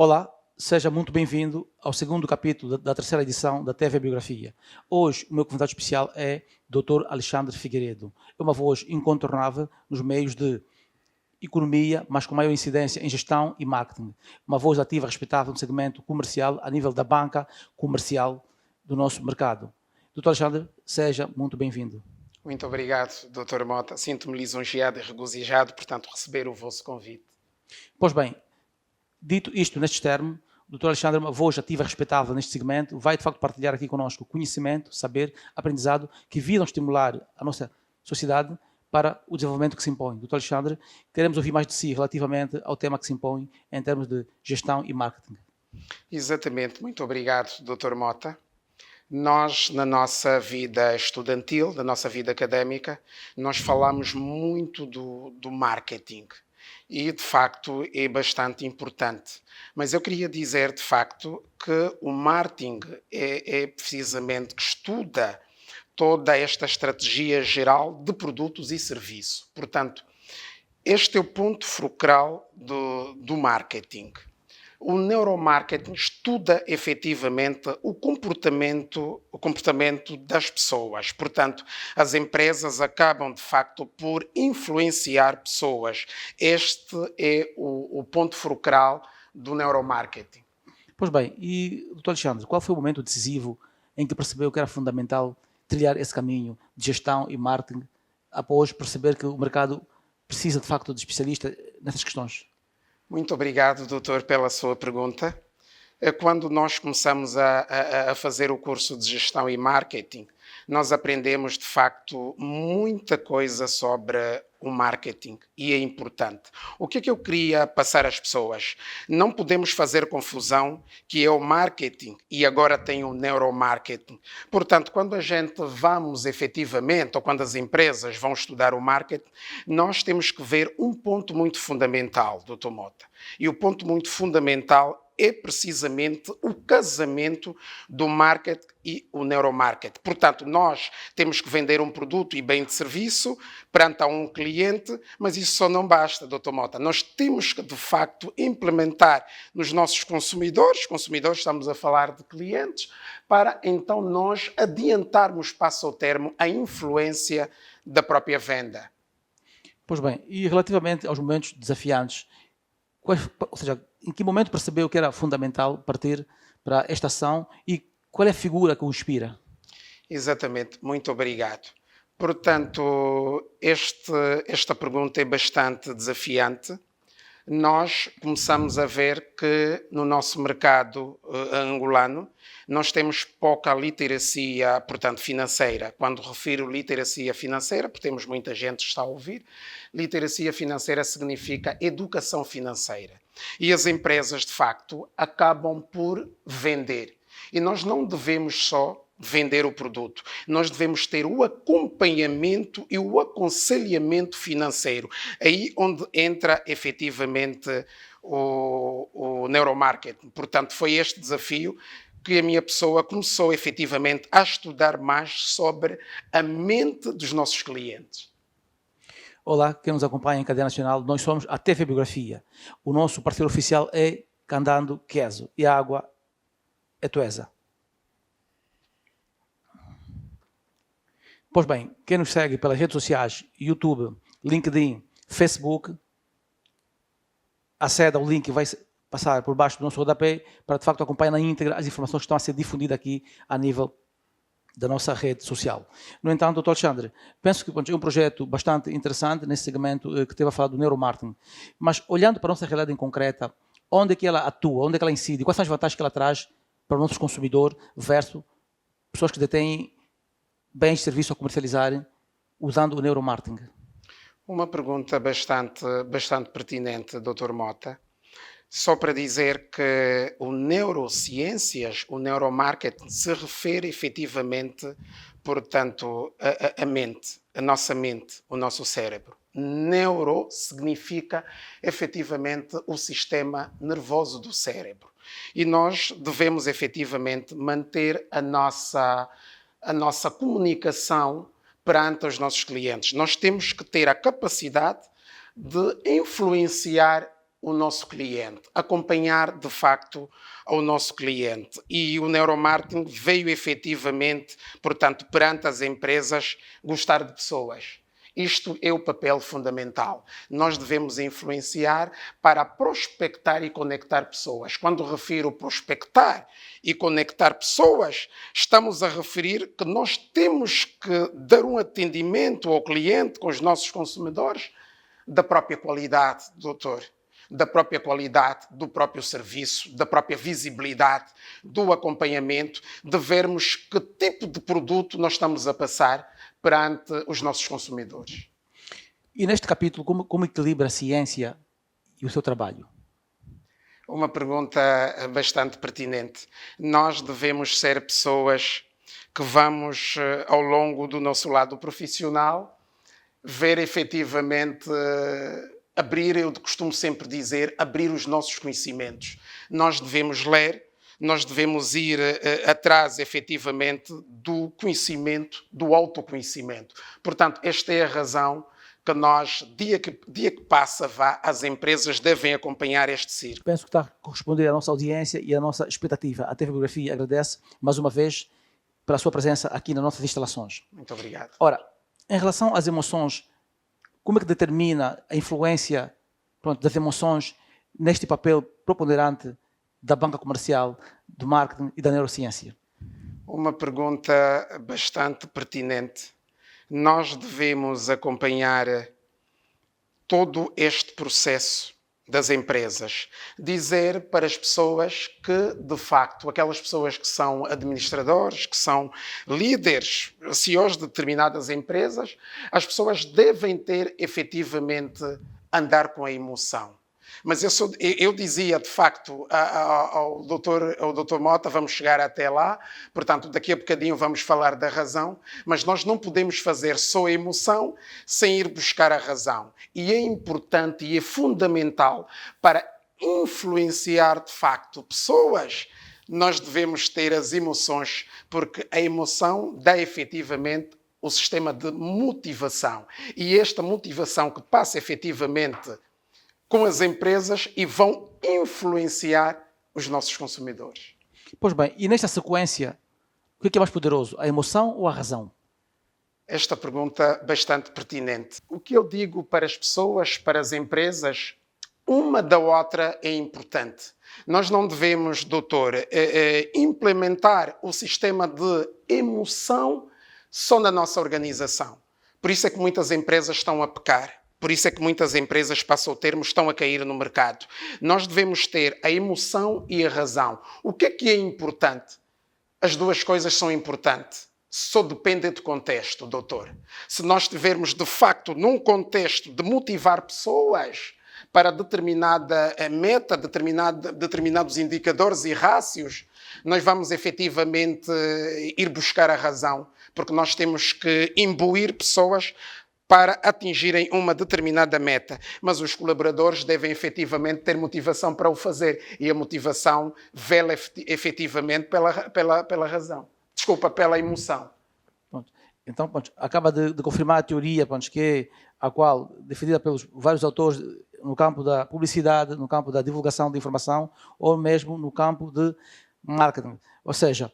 Olá, seja muito bem-vindo ao segundo capítulo da terceira edição da TV Biografia. Hoje, o meu convidado especial é Dr. Alexandre Figueiredo. É uma voz incontornável nos meios de economia, mas com maior incidência em gestão e marketing. Uma voz ativa e respeitável no segmento comercial a nível da banca comercial do nosso mercado. Dr. Alexandre, seja muito bem-vindo. Muito obrigado, Dr. Mota. Sinto-me lisonjeado e regozijado, portanto, receber o vosso convite. Pois bem, dito isto nestes termos, o Dr. Alexandre, uma voz ativa e respeitável neste segmento, vai de facto partilhar aqui connosco conhecimento, saber, aprendizado, que visam estimular a nossa sociedade para o desenvolvimento que se impõe. Dr. Alexandre, queremos ouvir mais de si relativamente ao tema que se impõe em termos de gestão e marketing. Exatamente. Muito obrigado, Dr. Mota. Nós, na nossa vida estudantil, na nossa vida académica, nós falamos muito do marketing. E, de facto, é bastante importante. Mas eu queria dizer, de facto, que o marketing é precisamente que estuda toda esta estratégia geral de produtos e serviços. Portanto, este é o ponto fulcral do marketing. O neuromarketing estuda efetivamente o comportamento das pessoas. Portanto, as empresas acabam, de facto, por influenciar pessoas. Este é o ponto fulcral do neuromarketing. Pois bem, e, Dr. Alexandre, qual foi o momento decisivo em que percebeu que era fundamental trilhar esse caminho de gestão e marketing após perceber que o mercado precisa, de facto, de especialistas nessas questões? Muito obrigado, doutor, pela sua pergunta. Quando nós começamos a fazer o curso de gestão e marketing, nós aprendemos, de facto, muita coisa sobre o marketing e é importante. O que é que eu queria passar às pessoas? Não podemos fazer confusão que é o marketing e agora tem o neuromarketing. Portanto, quando a gente vamos efetivamente, ou quando as empresas vão estudar o marketing, nós temos que ver um ponto muito fundamental, Dr. Mota. E o ponto muito fundamental é precisamente o casamento do marketing e o neuromarketing. Portanto, nós temos que vender um produto e bem de serviço perante a um cliente, mas isso só não basta, Dr. Mota. Nós temos que, de facto, implementar nos nossos consumidores, estamos a falar de clientes, para então nós adiantarmos, passo ao termo, a influência da própria venda. Pois bem, e relativamente aos momentos desafiantes, ou seja, em que momento percebeu que era fundamental partir para esta ação e qual é a figura que o inspira? Exatamente, muito obrigado. Portanto, esta pergunta é bastante desafiante. Nós começamos a ver que no nosso mercado angolano nós temos pouca literacia, portanto, financeira. Quando refiro literacia financeira, porque temos muita gente que está a ouvir, literacia financeira significa educação financeira. E as empresas, de facto, acabam por vender. E nós não devemos só vender o produto. Nós devemos ter o acompanhamento e o aconselhamento financeiro. Aí onde entra efetivamente o neuromarketing. Portanto, foi este desafio que a minha pessoa começou efetivamente a estudar mais sobre a mente dos nossos clientes. Olá, quem nos acompanha em cadeia nacional, nós somos a TV Biografia. O nosso parceiro oficial é Candando Queso e a água é Tuesa. Pois bem, quem nos segue pelas redes sociais, YouTube, LinkedIn, Facebook, acede ao link que vai passar por baixo do nosso rodapé para, de facto, acompanhar na íntegra as informações que estão a ser difundidas aqui a nível da nossa rede social. No entanto, Dr. Alexandre, penso que é um projeto bastante interessante nesse segmento que teve a falar do neuromarketing, mas olhando para a nossa realidade em concreta, onde é que ela atua, onde é que ela incide, quais são as vantagens que ela traz para o nosso consumidor versus pessoas que detêm bens e serviços a comercializarem usando o neuromarketing? Uma pergunta bastante pertinente, Dr. Mota. Só para dizer que o neurociências, o neuromarketing, se refere efetivamente, portanto, a mente, a nossa mente, o nosso cérebro. Neuro significa efetivamente o sistema nervoso do cérebro. E nós devemos efetivamente manter a nossa comunicação perante os nossos clientes. Nós temos que ter a capacidade de influenciar o nosso cliente, acompanhar de facto ao nosso cliente. E o neuromarketing veio efetivamente, portanto, perante as empresas, gostar de pessoas. Isto é o papel fundamental. Nós devemos influenciar para prospectar e conectar pessoas. Quando refiro prospectar e conectar pessoas, estamos a referir que nós temos que dar um atendimento ao cliente com os nossos consumidores da própria qualidade, doutor, da própria qualidade do próprio serviço, da própria visibilidade, do acompanhamento, de vermos que tipo de produto nós estamos a passar perante os nossos consumidores. E neste capítulo, como equilibra a ciência e o seu trabalho? Uma pergunta bastante pertinente. Nós devemos ser pessoas que vamos, ao longo do nosso lado profissional, ver efetivamente abrir, eu costumo sempre dizer, abrir os nossos conhecimentos. Nós devemos ler, nós devemos ir atrás, efetivamente, do conhecimento, do autoconhecimento. Portanto, esta é a razão que nós, dia que passa, as empresas devem acompanhar este ciclo. Penso que está a corresponder à nossa audiência e à nossa expectativa. A TV Biografia agradece, mais uma vez, pela sua presença aqui nas nossas instalações. Muito obrigado. Ora, em relação às emoções, como é que determina a influência das emoções neste papel preponderante da banca comercial, do marketing e da neurociência? Uma pergunta bastante pertinente. Nós devemos acompanhar todo este processo das empresas. Dizer para as pessoas que, de facto, aquelas pessoas que são administradores, que são líderes, CEOs de determinadas empresas, as pessoas devem ter, efetivamente, andar com a emoção. Mas eu dizia, de facto, ao Dr. Mota, vamos chegar até lá, portanto, daqui a bocadinho vamos falar da razão, mas nós não podemos fazer só a emoção sem ir buscar a razão. E é importante e é fundamental para influenciar, de facto, pessoas, nós devemos ter as emoções, porque a emoção dá efetivamente o sistema de motivação. E esta motivação que passa efetivamente com as empresas e vão influenciar os nossos consumidores. Pois bem, e nesta sequência, o que é mais poderoso, a emoção ou a razão? Esta pergunta bastante pertinente. O que eu digo para as pessoas, para as empresas, uma da outra é importante. Nós não devemos, doutor, implementar o sistema de emoção só na nossa organização. Por isso é que muitas empresas estão a pecar. Por isso é que muitas empresas, passo o termo, estão a cair no mercado. Nós devemos ter a emoção e a razão. O que é importante? As duas coisas são importantes. Só depende do contexto, doutor. Se nós estivermos, de facto, num contexto de motivar pessoas para determinada meta, determinados indicadores e rácios, nós vamos efetivamente ir buscar a razão, porque nós temos que imbuir pessoas para atingirem uma determinada meta. Mas os colaboradores devem efetivamente ter motivação para o fazer. E a motivação vela efetivamente pela razão. Desculpa, pela emoção. Pronto. Então, acaba de confirmar a teoria a qual, defendida pelos vários autores no campo da publicidade, no campo da divulgação de informação, ou mesmo no campo de marketing. Ou seja,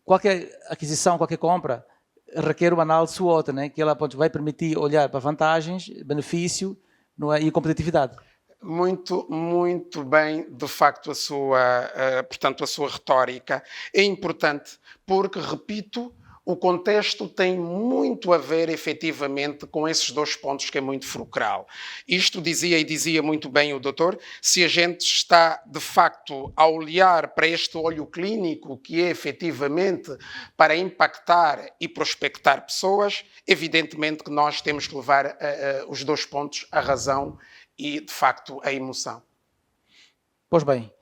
qualquer aquisição, qualquer compra, requer uma análise SWOT, né? Que ela vai permitir olhar para vantagens, benefício, não é? E competitividade. Muito, muito bem, de facto, portanto, a sua retórica é importante, porque, repito, o contexto tem muito a ver, efetivamente, com esses dois pontos que é muito fulcral. Isto dizia muito bem o doutor, se a gente está, de facto, a olhar para este olho clínico, que é, efetivamente, para impactar e prospectar pessoas, evidentemente que nós temos que levar os dois pontos, a razão e, de facto, a emoção. Pois bem,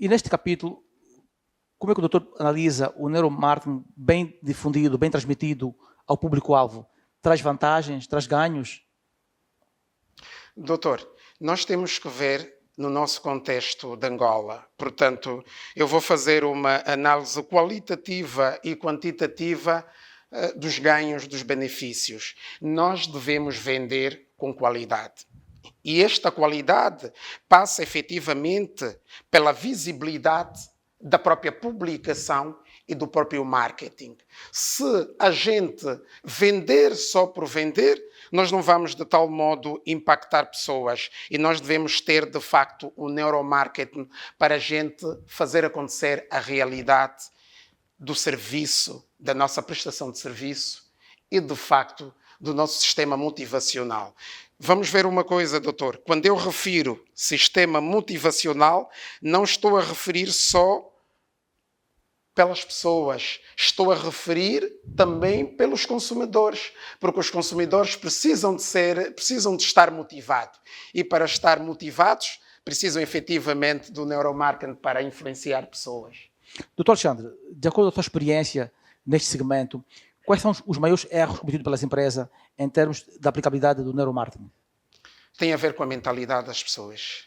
e neste capítulo, como é que o doutor analisa o neuromarketing bem difundido, bem transmitido ao público-alvo? Traz vantagens, traz ganhos? Doutor, nós temos que ver no nosso contexto de Angola. Portanto, eu vou fazer uma análise qualitativa e quantitativa dos ganhos, dos benefícios. Nós devemos vender com qualidade. E esta qualidade passa efetivamente pela visibilidade da própria publicação e do próprio marketing. Se a gente vender só por vender, nós não vamos de tal modo impactar pessoas e nós devemos ter, de facto, o neuromarketing para a gente fazer acontecer a realidade do serviço, da nossa prestação de serviço e, de facto, do nosso sistema motivacional. Vamos ver uma coisa, doutor. Quando eu refiro sistema motivacional, não estou a referir só pelas pessoas, estou a referir também pelos consumidores, porque os consumidores precisam de estar motivados. E para estar motivados, precisam efetivamente do neuromarketing para influenciar pessoas. Doutor Alexandre, de acordo com a sua experiência neste segmento, quais são os maiores erros cometidos pelas empresas em termos da aplicabilidade do neuromarketing? Tem a ver com a mentalidade das pessoas.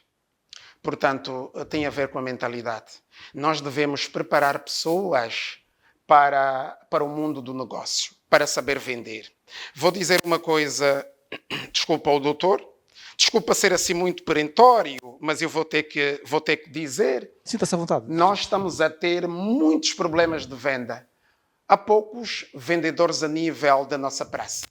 Portanto, tem a ver com a mentalidade. Nós devemos preparar pessoas para o mundo do negócio, para saber vender. Vou dizer uma coisa, desculpa ao doutor, desculpa ser assim muito perentório, mas eu vou ter que dizer. Sinta-se à vontade. Nós estamos a ter muitos problemas de venda. Há poucos vendedores a nível da nossa praça.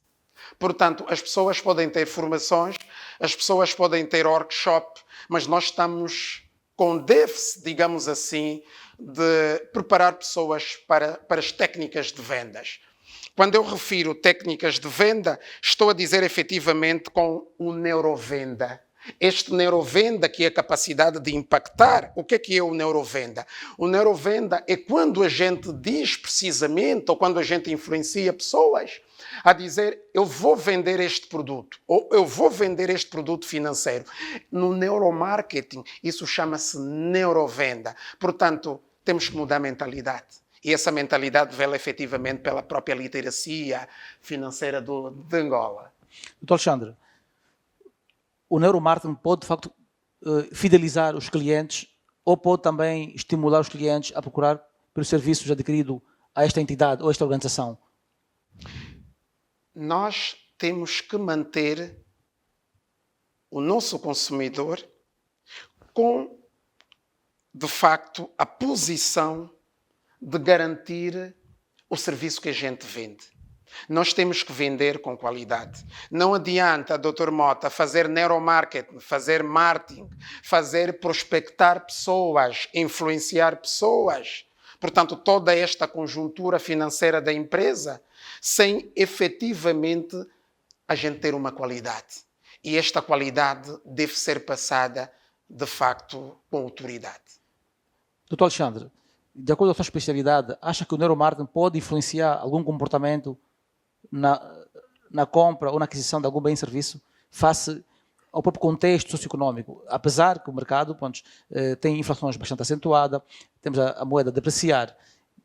Portanto, as pessoas podem ter formações, as pessoas podem ter workshop, mas nós estamos com déficit, digamos assim, de preparar pessoas para as técnicas de vendas. Quando eu refiro técnicas de venda, estou a dizer efetivamente com o neurovenda. Este neurovenda, que é a capacidade de impactar, o que é o neurovenda? O neurovenda é quando a gente diz precisamente, ou quando a gente influencia pessoas a dizer, eu vou vender este produto, ou eu vou vender este produto financeiro. No neuromarketing, isso chama-se neurovenda. Portanto, temos que mudar a mentalidade. E essa mentalidade vela efetivamente pela própria literacia financeira de Angola. Doutor Alexandre, o neuromarketing pode, de facto, fidelizar os clientes ou pode também estimular os clientes a procurar pelos serviços adquiridos a esta entidade ou a esta organização? Nós temos que manter o nosso consumidor com, de facto, a posição de garantir o serviço que a gente vende. Nós temos que vender com qualidade. Não adianta, Dr. Mota, fazer neuromarketing, fazer marketing, fazer prospectar pessoas, influenciar pessoas. Portanto, toda esta conjuntura financeira da empresa, sem efetivamente a gente ter uma qualidade. E esta qualidade deve ser passada, de facto, com autoridade. Doutor Alexandre, de acordo com a sua especialidade, acha que o neuromarketing pode influenciar algum comportamento na compra ou na aquisição de algum bem e serviço face ao próprio contexto socioeconómico? Apesar que o mercado tem inflações bastante acentuadas, temos a moeda a depreciar,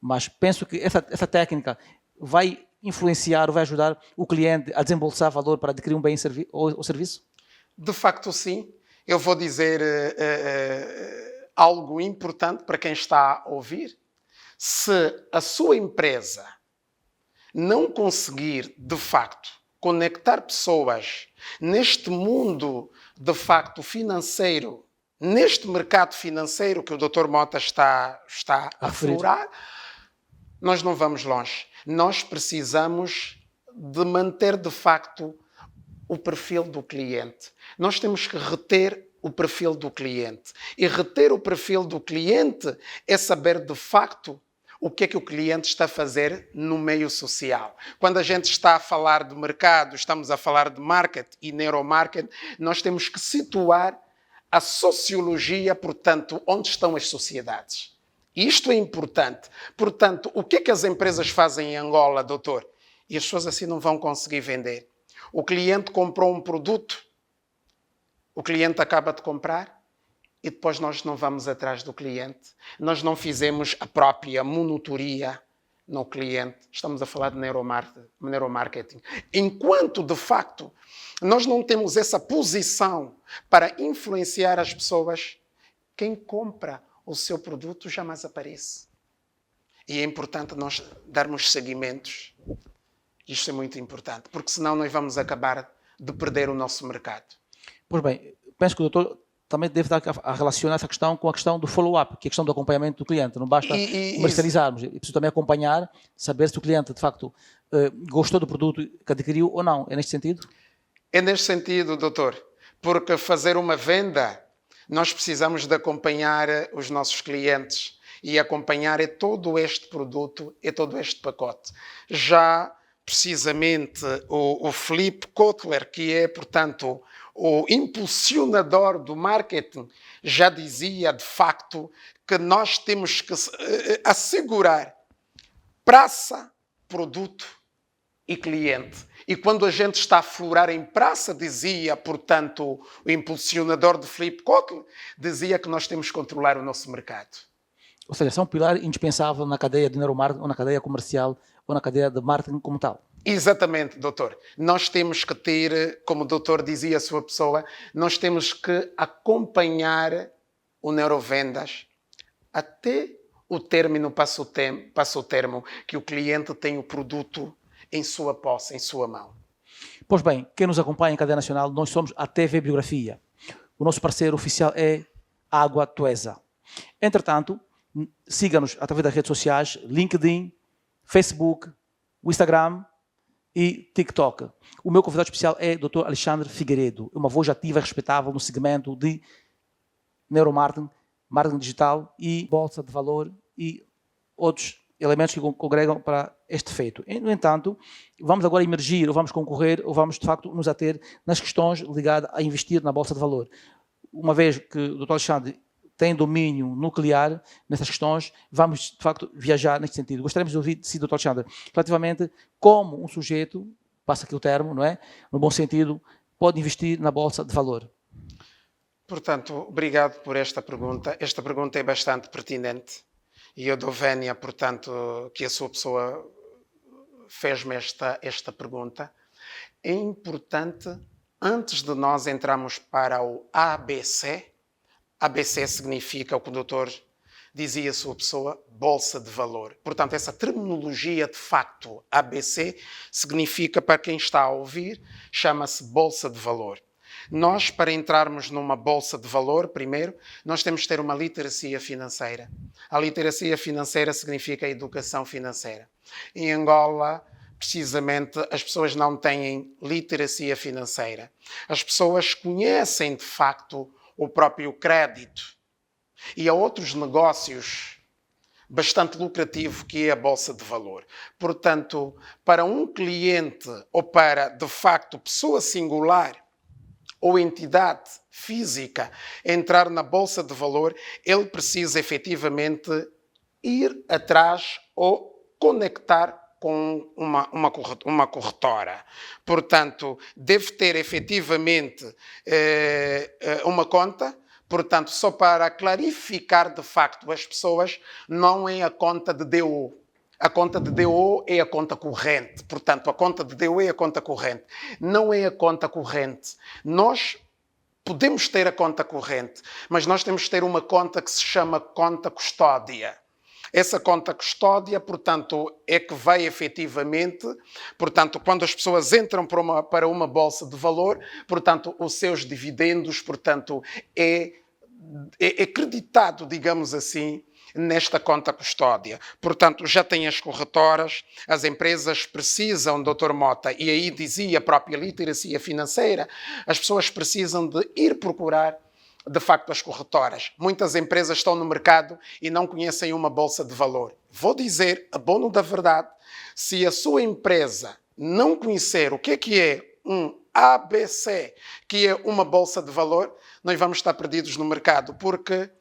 mas penso que essa técnica vai influenciar, vai ajudar o cliente a desembolsar valor para adquirir um bem ou serviço? De facto, sim. Eu vou dizer algo importante para quem está a ouvir. Se a sua empresa não conseguir, de facto, conectar pessoas neste mundo, de facto, financeiro, neste mercado financeiro que o Dr. Mota está a aflorar, nós não vamos longe. Nós precisamos de manter, de facto, o perfil do cliente. Nós temos que reter o perfil do cliente. E reter o perfil do cliente é saber, de facto, o que é que o cliente está a fazer no meio social. Quando a gente está a falar de mercado, estamos a falar de marketing e neuromarketing, nós temos que situar a sociologia, portanto, onde estão as sociedades. E isto é importante. Portanto, o que é que as empresas fazem em Angola, doutor? E as pessoas assim não vão conseguir vender. O cliente comprou um produto, o cliente acaba de comprar, e depois nós não vamos atrás do cliente. Nós não fizemos a própria monitoria no cliente. Estamos a falar de neuromarketing. Enquanto, de facto, nós não temos essa posição para influenciar as pessoas, quem compra o seu produto jamais aparece. E é importante nós darmos seguimentos. Isto é muito importante, porque senão nós vamos acabar de perder o nosso mercado. Pois bem, penso que o doutor também deve estar a relacionar essa questão com a questão do follow-up, que é a questão do acompanhamento do cliente. Não basta comercializarmos, é preciso também acompanhar, saber se o cliente, de facto, gostou do produto que adquiriu ou não. É neste sentido? É neste sentido, doutor, porque fazer uma venda, nós precisamos de acompanhar os nossos clientes e acompanhar todo este produto, todo este pacote. Já, precisamente, o Philippe Kotler, que é, portanto, o impulsionador do marketing, já dizia, de facto, que nós temos que assegurar praça, produto e cliente. E quando a gente está a florar em praça, dizia, portanto, o impulsionador de Philippe Kotler, dizia que nós temos que controlar o nosso mercado. Ou seja, são um pilar indispensável na cadeia de neuromarketing, ou na cadeia comercial, ou na cadeia de marketing como tal. Exatamente, doutor. Nós temos que ter, como o doutor dizia a sua pessoa, nós temos que acompanhar o neurovendas até o término, passa o termo, que o cliente tem o produto em sua posse, em sua mão. Pois bem, quem nos acompanha em cadeia nacional, nós somos a TV Biografia. O nosso parceiro oficial é Água Tuesa. Entretanto, siga-nos através das redes sociais, LinkedIn, Facebook, o Instagram e TikTok. O meu convidado especial é o Dr. Alexandre Figueiredo, uma voz ativa e respeitável no segmento de neuromarketing, marketing digital e bolsa de valor e outros elementos que congregam para este feito. No entanto, vamos agora emergir, ou vamos concorrer, ou vamos, de facto, nos ater nas questões ligadas a investir na bolsa de valor. Uma vez que o Dr. Alexandre tem domínio nuclear nessas questões, vamos, de facto, viajar neste sentido. Gostaríamos de ouvir de si, Dr. Alexandre, relativamente como um sujeito, passa aqui o termo, não é? No bom sentido, pode investir na bolsa de valor. Portanto, obrigado por esta pergunta. Esta pergunta é bastante pertinente. E eu dou vénia, portanto, que a sua pessoa fez-me esta pergunta. É importante, antes de nós entrarmos para o ABC, ABC significa o que o doutor dizia a sua pessoa, bolsa de valor. Portanto, essa terminologia de facto ABC significa, para quem está a ouvir, chama-se bolsa de valor. Nós, para entrarmos numa bolsa de valor, primeiro, nós temos que ter uma literacia financeira. A literacia financeira significa a educação financeira. Em Angola, precisamente, as pessoas não têm literacia financeira. As pessoas conhecem, de facto, o próprio crédito. E há outros negócios bastante lucrativos que é a bolsa de valor. Portanto, para um cliente ou para, de facto, pessoa singular, ou entidade física entrar na bolsa de valor, ele precisa efetivamente ir atrás ou conectar com uma corretora. Portanto, deve ter efetivamente uma conta. Portanto, só para clarificar de facto as pessoas, não é a conta de DO. A conta de DO é a conta corrente. Portanto, a conta de DO é a conta corrente. Não é a conta corrente. Nós podemos ter a conta corrente, mas nós temos que ter uma conta que se chama conta custódia. Essa conta custódia, portanto, é que vai efetivamente, portanto, quando as pessoas entram para uma bolsa de valor, portanto, os seus dividendos, portanto, é creditado, digamos assim, nesta conta custódia. Portanto, já tem as corretoras, as empresas precisam, Dr. Mota, e aí dizia a própria literacia financeira, as pessoas precisam de ir procurar, de facto, as corretoras. Muitas empresas estão no mercado e não conhecem uma bolsa de valor. Vou dizer, a bono da verdade, se a sua empresa não conhecer o que é um ABC, que é uma bolsa de valor, nós vamos estar perdidos no mercado, porque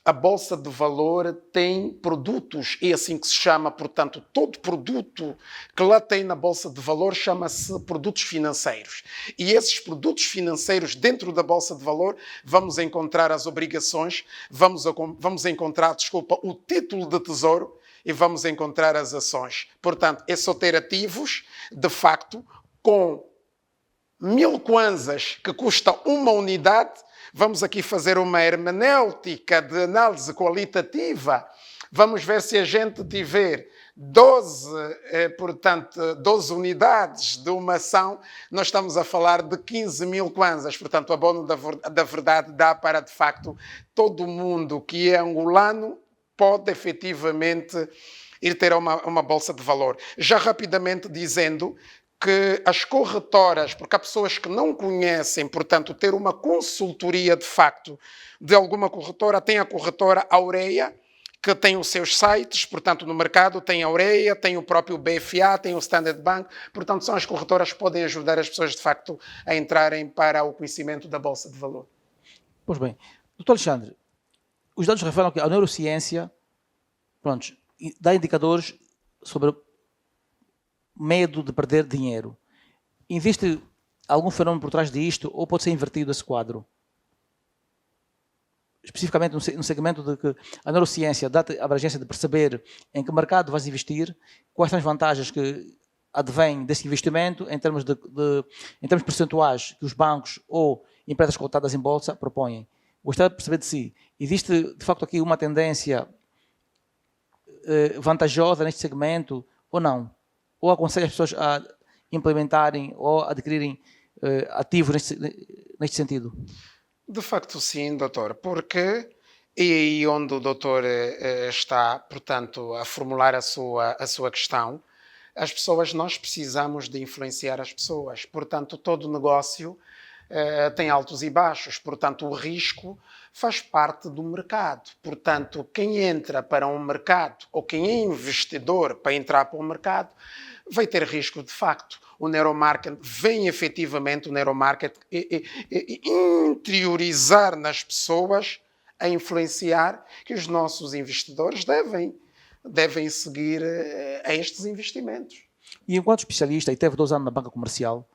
a bolsa de valor tem produtos, é assim que se chama, portanto, todo produto que lá tem na bolsa de valor chama-se produtos financeiros. E esses produtos financeiros, dentro da bolsa de valor, vamos encontrar as obrigações, vamos encontrar, o título de tesouro e vamos encontrar as ações. Portanto, é só ter ativos, de facto, com 1000 kwanzas, que custa uma unidade. Vamos aqui fazer uma hermenêutica de análise qualitativa. Vamos ver se a gente tiver 12 unidades de uma ação, nós estamos a falar de 15 mil kwanzas. Portanto, o abono da verdade dá para, de facto, todo mundo que é angolano pode efetivamente ir ter uma bolsa de valor. Já rapidamente dizendo que as corretoras, porque há pessoas que não conhecem, portanto, ter uma consultoria de facto de alguma corretora, tem a corretora Aureia, que tem os seus sites, portanto, no mercado tem a Aureia, tem o próprio BFA, tem o Standard Bank, portanto, são as corretoras que podem ajudar as pessoas, de facto, a entrarem para o conhecimento da Bolsa de Valor. Pois bem. Dr. Alexandre, os dados revelam que a neurociência, pronto, dá indicadores sobre medo de perder dinheiro. Existe algum fenômeno por trás disto ou pode ser invertido esse quadro? Especificamente no segmento de que a neurociência dá-te a abrangência de perceber em que mercado vais investir, quais são as vantagens que advêm desse investimento em termos percentuais que os bancos ou empresas cotadas em bolsa propõem. Gostaria de perceber de si, existe de facto aqui uma tendência vantajosa neste segmento ou não? Ou aconselha as pessoas a implementarem ou adquirirem ativos neste sentido? De facto, sim, doutor, porque é aí onde o doutor está, portanto, a formular a sua questão. As pessoas, nós precisamos de influenciar as pessoas. Portanto, todo negócio tem altos e baixos. Portanto, o risco faz parte do mercado. Portanto, quem entra para um mercado ou quem é investidor para entrar para o mercado vai ter risco de facto. O neuromarketing vem efetivamente, o neuromarketing interiorizar nas pessoas, a influenciar que os nossos investidores devem seguir a estes investimentos. E enquanto especialista, e teve 2 anos na banca comercial,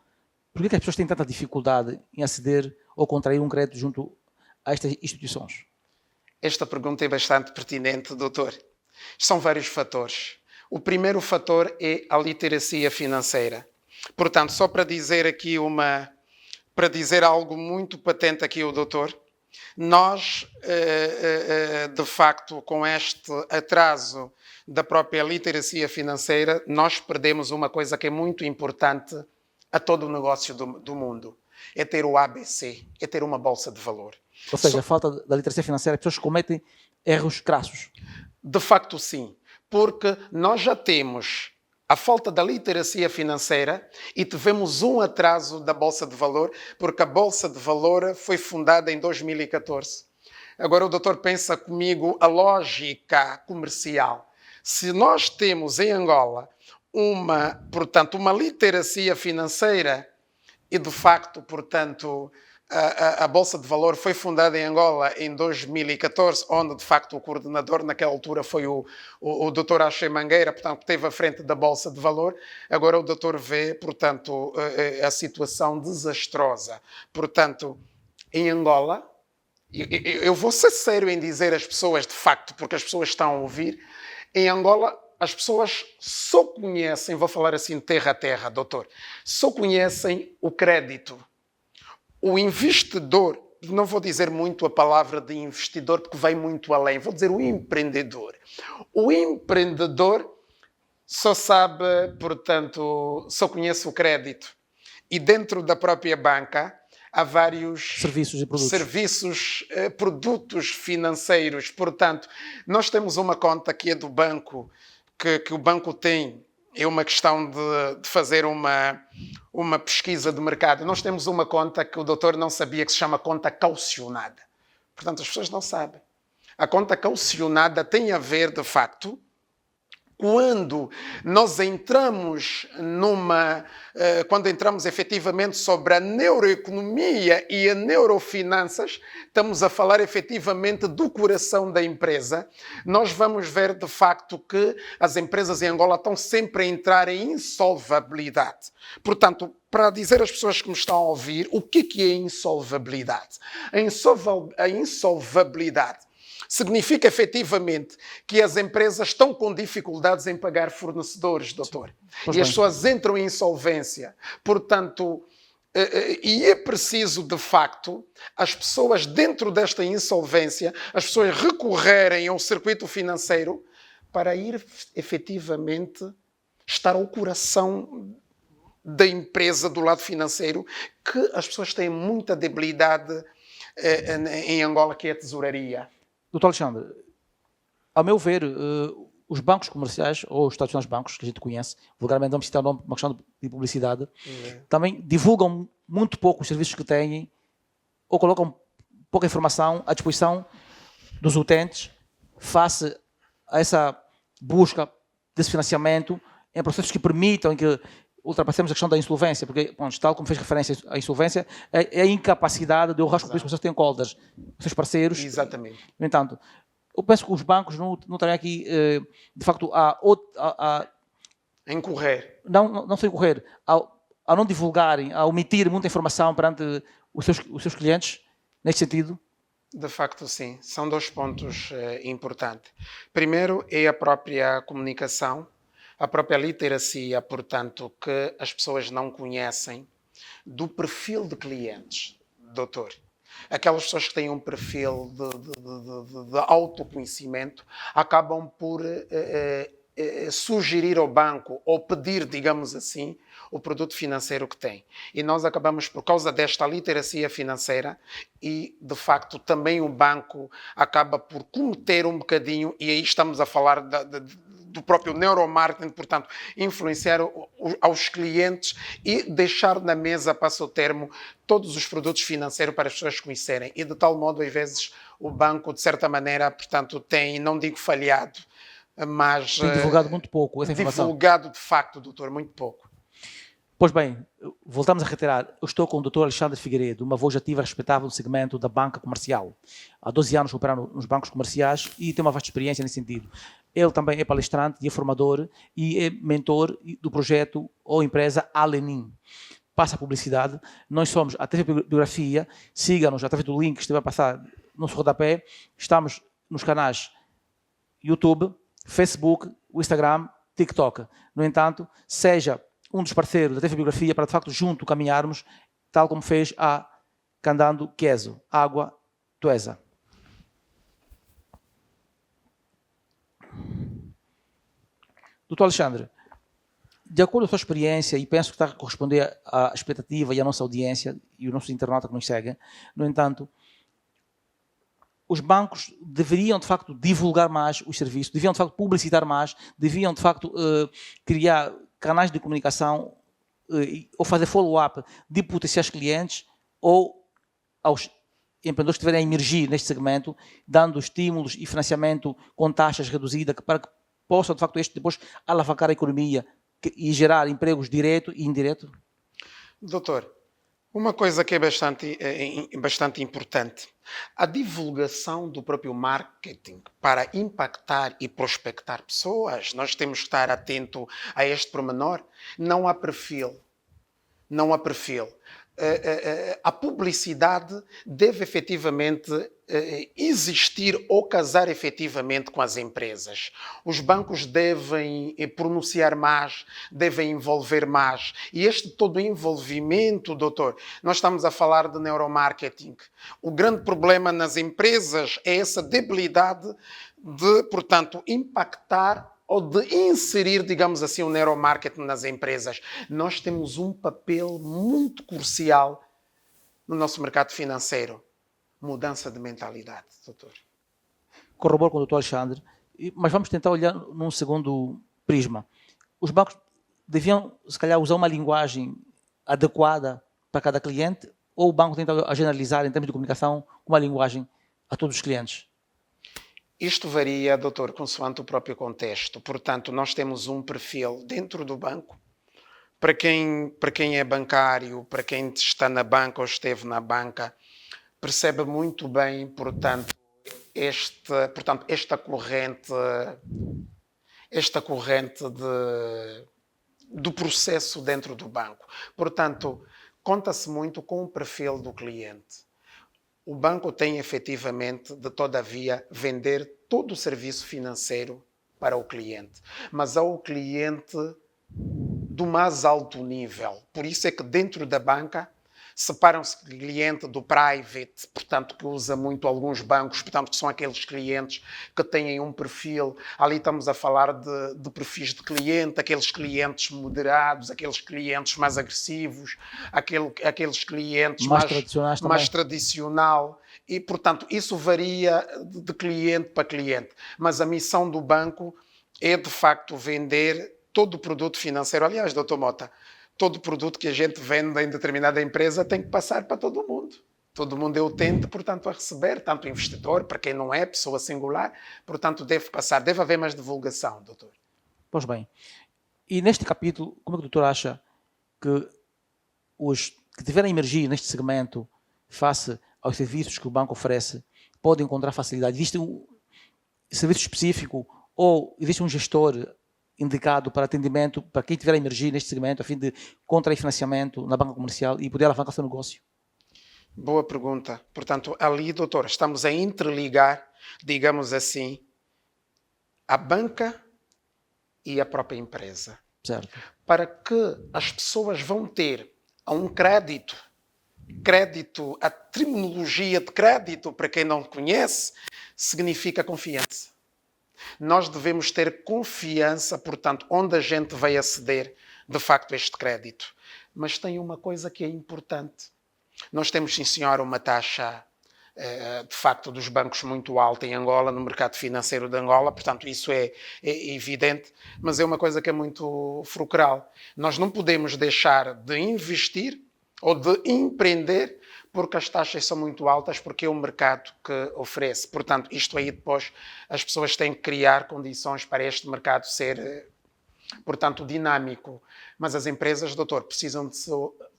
por que as pessoas têm tanta dificuldade em aceder ou contrair um crédito junto a estas instituições? Esta pergunta é bastante pertinente, doutor. São vários fatores. O primeiro fator é a literacia financeira. Portanto, só para dizer aqui para dizer algo muito patente aqui ao doutor, nós, de facto, com este atraso da própria literacia financeira, nós perdemos uma coisa que é muito importante a todo o negócio do mundo. É ter o ABC, é ter uma bolsa de valor. Ou seja, a falta da literacia financeira, as pessoas cometem erros crassos. De facto, sim. Porque nós já temos a falta da literacia financeira e tivemos um atraso da Bolsa de Valor, porque a Bolsa de Valor foi fundada em 2014. Agora o doutor pensa comigo a lógica comercial. Se nós temos em Angola uma literacia financeira e de facto, portanto, a Bolsa de Valor foi fundada em Angola em 2014, onde, de facto, o coordenador naquela altura foi o Dr. Axé Mangueira, portanto, que esteve à frente da Bolsa de Valor. Agora o doutor vê, portanto, a situação desastrosa. Portanto, em Angola, eu vou ser sério em dizer às pessoas, de facto, porque as pessoas estão a ouvir, em Angola as pessoas só conhecem, vou falar assim terra a terra, doutor, só conhecem o crédito. O investidor, não vou dizer muito a palavra de investidor porque vai muito além, vou dizer o empreendedor. O empreendedor só sabe, portanto, só conhece o crédito. E dentro da própria banca há vários produtos financeiros. Portanto, nós temos uma conta que é do banco, que o banco tem. É uma questão de fazer uma pesquisa de mercado. Nós temos uma conta que o doutor não sabia, que se chama conta caucionada. Portanto, as pessoas não sabem. A conta caucionada tem a ver, de facto, quando nós entramos quando entramos efetivamente sobre a neuroeconomia e a neurofinanças, estamos a falar efetivamente do coração da empresa, nós vamos ver de facto que as empresas em Angola estão sempre a entrar em insolvabilidade. Portanto, para dizer às pessoas que me estão a ouvir, o que é insolvabilidade? A insolvabilidade significa efetivamente que as empresas estão com dificuldades em pagar fornecedores, doutor. E as pessoas entram em insolvência. Portanto, e é preciso, de facto, as pessoas dentro desta insolvência, as pessoas recorrerem ao circuito financeiro para ir efetivamente estar ao coração da empresa do lado financeiro, que as pessoas têm muita debilidade em Angola, que é a tesouraria. Doutor Alexandre, ao meu ver, os bancos comerciais, ou os tradicionais bancos, que a gente conhece, vulgarmente vamos citar o nome, uma questão de publicidade, também divulgam muito pouco os serviços que têm, ou colocam pouca informação à disposição dos utentes face a essa busca desse financiamento em processos que permitam que ultrapassemos a questão da insolvência, porque, bom, tal como fez referência à insolvência, é a incapacidade de honrar os compromissos que vocês têm com holders, os seus parceiros. Exatamente. No entanto, eu penso que os bancos não têm aqui, de facto, a incorrer. Não sei incorrer, a não divulgarem, a omitir muita informação perante os seus clientes, neste sentido? De facto, sim. São dois pontos importantes. Primeiro é a própria comunicação, a própria literacia, portanto, que as pessoas não conhecem do perfil de clientes, doutor. Aquelas pessoas que têm um perfil de autoconhecimento acabam por sugerir ao banco ou pedir, digamos assim, o produto financeiro que tem. E nós acabamos, por causa desta literacia financeira, e de facto também o banco acaba por cometer um bocadinho, e aí estamos a falar do próprio neuromarketing, portanto, influenciar aos clientes e deixar na mesa, passa o termo, todos os produtos financeiros para as pessoas conhecerem. E de tal modo, às vezes, o banco, de certa maneira, portanto, tem, não digo falhado, mas... Tem divulgado muito pouco essa informação. Divulgado, de facto, doutor, muito pouco. Pois bem, voltamos a reiterar, eu estou com o Dr. Alexandre Figueiredo, uma voz ativa respetável no segmento da banca comercial. Há 12 anos opera nos bancos comerciais e tem uma vasta experiência nesse sentido. Ele também é palestrante e é formador e é mentor do projeto ou empresa Alenin. Passa a publicidade, nós somos a TV Biografia, siga-nos através do link que esteve a passar no seu rodapé, estamos nos canais YouTube, Facebook, Instagram, TikTok. No entanto, seja um dos parceiros da TV Biografia para, de facto, junto caminharmos, tal como fez a Candando Queso, Água Tuesa. Doutor Alexandre, de acordo com a sua experiência, e penso que está a corresponder à expectativa e à nossa audiência e o nosso internauta que nos segue, no entanto, os bancos deveriam, de facto, divulgar mais os serviços, deviam, de facto, publicitar mais, deviam, de facto, criar canais de comunicação ou fazer follow-up de potenciais clientes ou aos empreendedores que estiverem a emergir neste segmento, dando estímulos e financiamento com taxas reduzidas para que possam, de facto, depois alavancar a economia e gerar empregos direto e indireto? Doutor, uma coisa que é bastante importante, a divulgação do próprio marketing para impactar e prospectar pessoas. Nós temos que estar atento a este pormenor. Não há perfil. Não há perfil. A publicidade deve efetivamente existir ou casar efetivamente com as empresas. Os bancos devem pronunciar mais, devem envolver mais. E este todo envolvimento, doutor, nós estamos a falar de neuromarketing. O grande problema nas empresas é essa debilidade de, portanto, impactar ou de inserir, digamos assim, o neuromarketing nas empresas. Nós temos um papel muito crucial no nosso mercado financeiro. Mudança de mentalidade, doutor. Corroboro com o doutor Alexandre, mas vamos tentar olhar num segundo prisma. Os bancos deviam, se calhar, usar uma linguagem adequada para cada cliente ou o banco tenta generalizar em termos de comunicação uma linguagem a todos os clientes? Isto varia, doutor, consoante o próprio contexto. Portanto, nós temos um perfil dentro do banco. Para quem é bancário, para quem está na banca ou esteve na banca, percebe muito bem, portanto, esta corrente do processo dentro do banco. Portanto, conta-se muito com o perfil do cliente. O banco tem efetivamente de, todavia, vender todo o serviço financeiro para o cliente, mas ao cliente do mais alto nível. Por isso é que dentro da banca separam-se o cliente do private, portanto, que usa muito alguns bancos, portanto, que são aqueles clientes que têm um perfil. Ali estamos a falar de perfis de cliente, aqueles clientes moderados, aqueles clientes mais agressivos, aqueles clientes Mais tradicionais também. mais tradicional. E, portanto, isso varia de cliente para cliente. Mas a missão do banco é, de facto, vender todo o produto financeiro. Aliás, Dr. Mota, todo o produto que a gente vende em determinada empresa tem que passar para todo mundo. Todo mundo é utente, portanto, a receber, tanto o investidor, para quem não é, pessoa singular, portanto, deve passar. Deve haver mais divulgação, doutor. Pois bem. E neste capítulo, como é que o doutor acha que os que tiverem a emergir neste segmento, face aos serviços que o banco oferece, podem encontrar facilidade? Existe um serviço específico ou existe um gestor indicado para atendimento para quem tiver a emergir neste segmento, a fim de contrair financiamento na banca comercial e poder alavancar o seu negócio? Boa pergunta. Portanto, ali, doutor, estamos a interligar, digamos assim, a banca e a própria empresa. Certo. Para que as pessoas vão ter um crédito, a terminologia de crédito, para quem não conhece, significa confiança. Nós devemos ter confiança, portanto, onde a gente vai aceder, de facto, a este crédito. Mas tem uma coisa que é importante. Nós temos, sim senhora, uma taxa, de facto, dos bancos muito alta em Angola, no mercado financeiro de Angola, portanto, isso é evidente, mas é uma coisa que é muito fulcral. Nós não podemos deixar de investir ou de empreender porque as taxas são muito altas, porque é o mercado que oferece. Portanto, isto aí depois as pessoas têm que criar condições para este mercado ser, portanto, dinâmico. Mas as empresas, doutor, precisam de se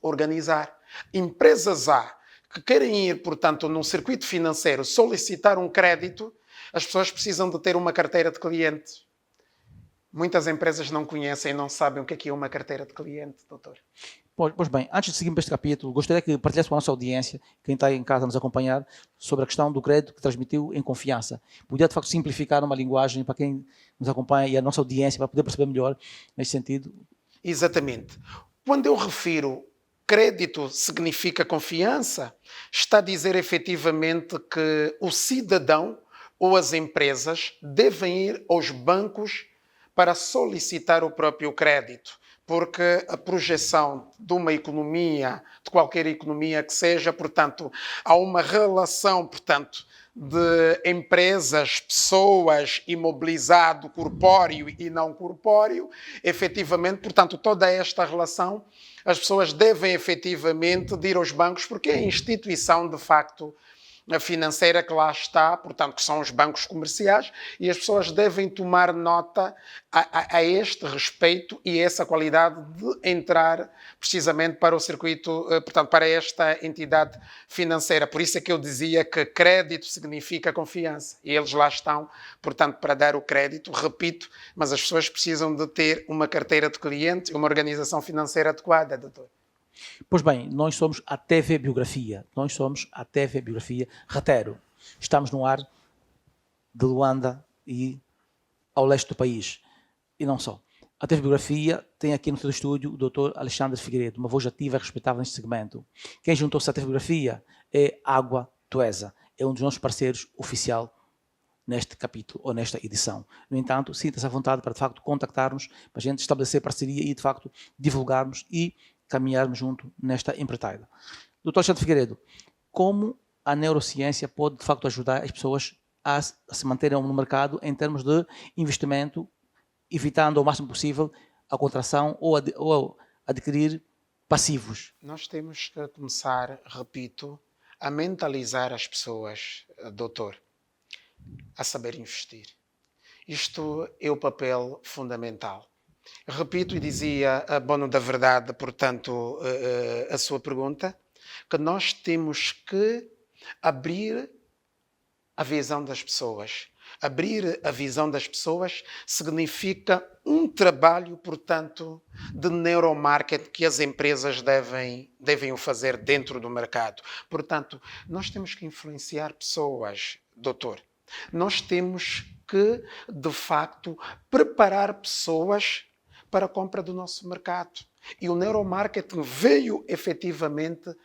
organizar. Empresas A que querem ir, portanto, num circuito financeiro solicitar um crédito, as pessoas precisam de ter uma carteira de clientes. Muitas empresas não conhecem e não sabem o que é uma carteira de cliente, doutor. Pois bem, antes de seguirmos para este capítulo, gostaria que partilhasse com a nossa audiência, quem está em casa a nos acompanhar, sobre a questão do crédito que transmitiu em confiança. Podia, de facto, simplificar uma linguagem para quem nos acompanha e a nossa audiência, para poder perceber melhor neste sentido? Exatamente. Quando eu refiro crédito significa confiança, está a dizer efetivamente que o cidadão ou as empresas devem ir aos bancos para solicitar o próprio crédito. Porque a projeção de uma economia, de qualquer economia que seja, portanto, há uma relação, portanto, de empresas, pessoas, imobilizado, corpóreo e não corpóreo, efetivamente, portanto, toda esta relação, as pessoas devem efetivamente de ir aos bancos, porque é a instituição, de facto, a financeira que lá está, portanto, que são os bancos comerciais, e as pessoas devem tomar nota a este respeito e essa qualidade de entrar precisamente para o circuito, portanto, para esta entidade financeira. Por isso é que eu dizia que crédito significa confiança. E eles lá estão, portanto, para dar o crédito, repito, mas as pessoas precisam de ter uma carteira de cliente e uma organização financeira adequada, doutor. Pois bem, nós somos a TV Biografia. Reitero, estamos no ar de Luanda e ao leste do país. E não só. A TV Biografia tem aqui no seu estúdio o Dr. Alexandre Figueiredo, uma voz ativa e respeitável neste segmento. Quem juntou-se à TV Biografia é Água Tuesa. É um dos nossos parceiros oficial neste capítulo ou nesta edição. No entanto, sinta-se à vontade para, de facto, contactar-nos, para a gente estabelecer parceria e, de facto, divulgarmos e caminharmos junto nesta empreitada. Dr. Alexandre Figueiredo, como a neurociência pode, de facto, ajudar as pessoas a se manterem no mercado em termos de investimento, evitando ao máximo possível a contração ou adquirir passivos? Nós temos que começar, repito, a mentalizar as pessoas, doutor, a saber investir. Isto é o papel fundamental. Repito e dizia a bono da verdade, portanto, a sua pergunta, que nós temos que abrir a visão das pessoas. Abrir a visão das pessoas significa um trabalho, portanto, de neuromarketing que as empresas devem o fazer dentro do mercado. Portanto, nós temos que influenciar pessoas, doutor. Nós temos que, de facto, preparar pessoas para a compra do nosso mercado. E o neuromarketing veio efetivamente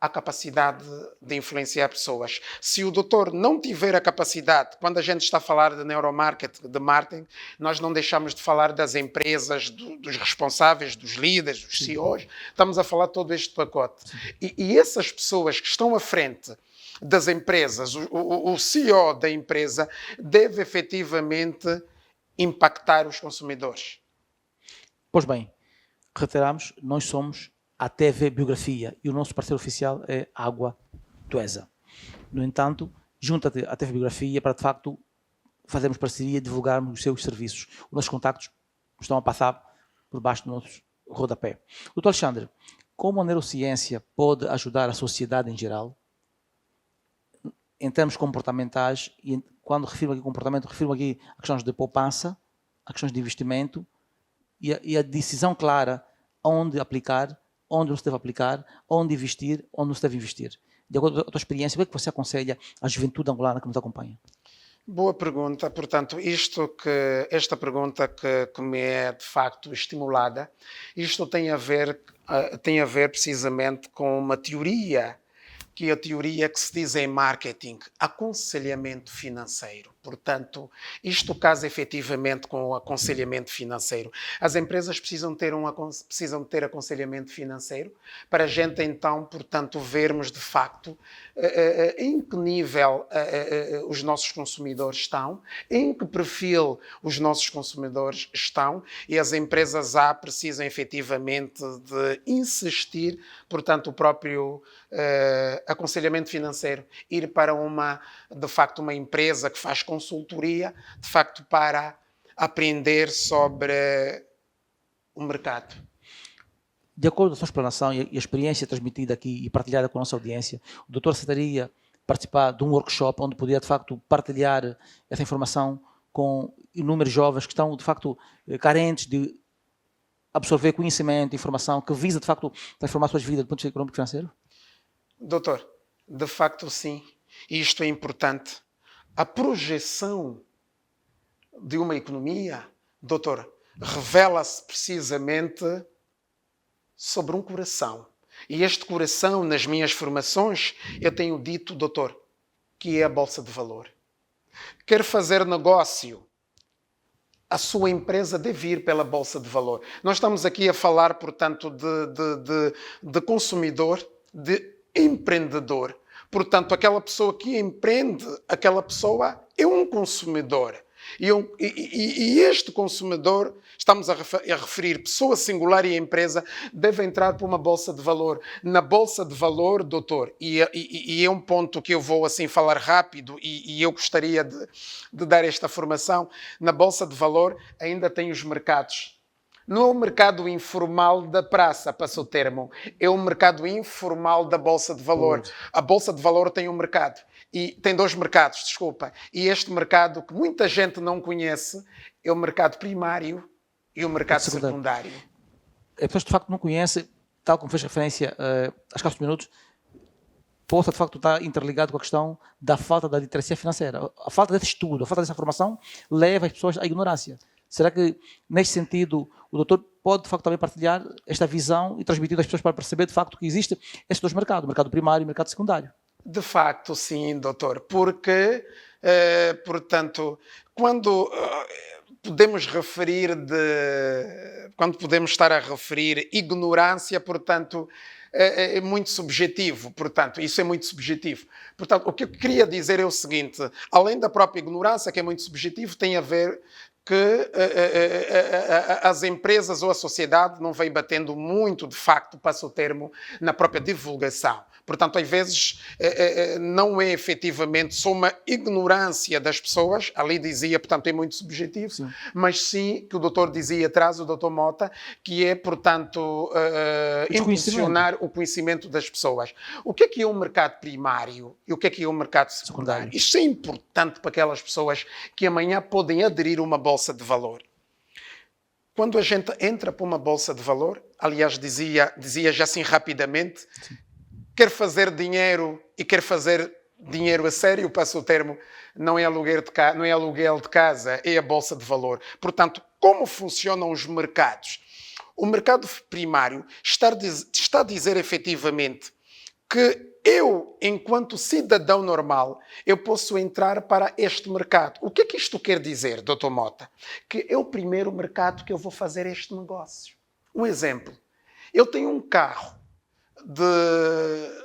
a capacidade de influenciar pessoas. Se o doutor não tiver a capacidade, quando a gente está a falar de neuromarketing, de marketing, nós não deixamos de falar das empresas, dos responsáveis, dos líderes, dos CEOs. Estamos a falar de todo este pacote. E essas pessoas que estão à frente das empresas, o CEO da empresa, deve efetivamente impactar os consumidores. Pois bem, reiteramos, nós somos a TV Biografia e o nosso parceiro oficial é Água Tuesa. No entanto, junta-te à TV Biografia para, de facto, fazermos parceria e divulgarmos os seus serviços. Os nossos contactos estão a passar por baixo do nosso rodapé. Dr. Alexandre, como a neurociência pode ajudar a sociedade em geral, em termos comportamentais, e quando refiro aqui comportamento, refiro aqui a questões de poupança, a questões de investimento e a decisão clara onde aplicar, onde não se deve aplicar, onde investir, onde não se deve investir. De acordo com a tua experiência, o que é que você aconselha à juventude angolana que nos acompanha? Boa pergunta. Portanto, esta pergunta que me é de facto estimulada, isto tem a ver precisamente com uma teoria, que é a teoria que se diz em marketing, aconselhamento financeiro. Portanto, isto casa efetivamente com o aconselhamento financeiro. As empresas precisam ter aconselhamento financeiro para a gente então, portanto, vermos de facto em que nível os nossos consumidores estão, em que perfil os nossos consumidores estão, e as empresas precisam efetivamente de insistir, portanto, o próprio aconselhamento financeiro, ir para de facto uma empresa que faz consultoria, de facto para aprender sobre o mercado. De acordo com a sua explanação e a experiência transmitida aqui e partilhada com a nossa audiência, o doutor aceitaria participar de um workshop onde poderia de facto partilhar essa informação com inúmeros jovens que estão de facto carentes de absorver conhecimento, informação que visa de facto transformar as suas vidas do ponto de vista econômico e financeiro? Doutor, de facto sim, isto é importante. A projeção de uma economia, doutor, revela-se precisamente sobre um coração. E este coração, nas minhas formações, eu tenho dito, doutor, que é a Bolsa de Valor. Quer fazer negócio, a sua empresa deve ir pela Bolsa de Valor. Nós estamos aqui a falar, portanto, de consumidor, de empreendedor. Portanto, aquela pessoa que empreende, aquela pessoa é um consumidor. E este consumidor, estamos a referir pessoa singular e empresa, deve entrar para uma bolsa de valor. Na bolsa de valor, doutor, e é um ponto que eu vou assim falar rápido e eu gostaria de dar esta formação, na bolsa de valor ainda tem os mercados. Não é o mercado informal da praça, passa o termo. É o mercado informal da Bolsa de Valor. A Bolsa de Valor tem um mercado. E tem dois mercados, desculpa. E este mercado, que muita gente não conhece, é o mercado primário e o mercado secundário. A pessoa de facto não conhece, tal como fez referência há escassos minutos, possa de facto estar interligado com a questão da falta da literacia financeira. A falta desse estudo, a falta dessa formação leva as pessoas à ignorância. Será que, neste sentido, o doutor pode, de facto, também partilhar esta visão e transmitir às pessoas para perceber, de facto, que existe estes dois mercados, o mercado primário e o mercado secundário? De facto, sim, doutor, porque, portanto, quando podemos estar a referir ignorância, portanto, é muito subjetivo, portanto, isso é muito subjetivo. Portanto, o que eu queria dizer é o seguinte, além da própria ignorância, que é muito subjetivo, tem a ver que as empresas ou a sociedade não vem batendo muito, de facto, passa o termo, na própria divulgação. Portanto, às vezes, não é efetivamente só uma ignorância das pessoas, ali dizia, portanto, é muito subjetivo, sim. Mas sim, que o doutor dizia atrás, o doutor Mota, que é, portanto, impulsionar o conhecimento das pessoas. O que é o mercado primário e o que é o mercado secundário? Isto é importante para aquelas pessoas que amanhã podem aderir a uma bolsa de valor. Quando a gente entra para uma bolsa de valor, aliás, dizia já assim rapidamente, sim. Quer fazer dinheiro e quer fazer dinheiro a sério, passo o termo, não é aluguel de casa, é a bolsa de valor. Portanto, como funcionam os mercados? O mercado primário está a dizer efetivamente que eu, enquanto cidadão normal, eu posso entrar para este mercado. O que é que isto quer dizer, Dr. Mota? Que é o primeiro mercado que eu vou fazer este negócio. Um exemplo. Eu tenho um carro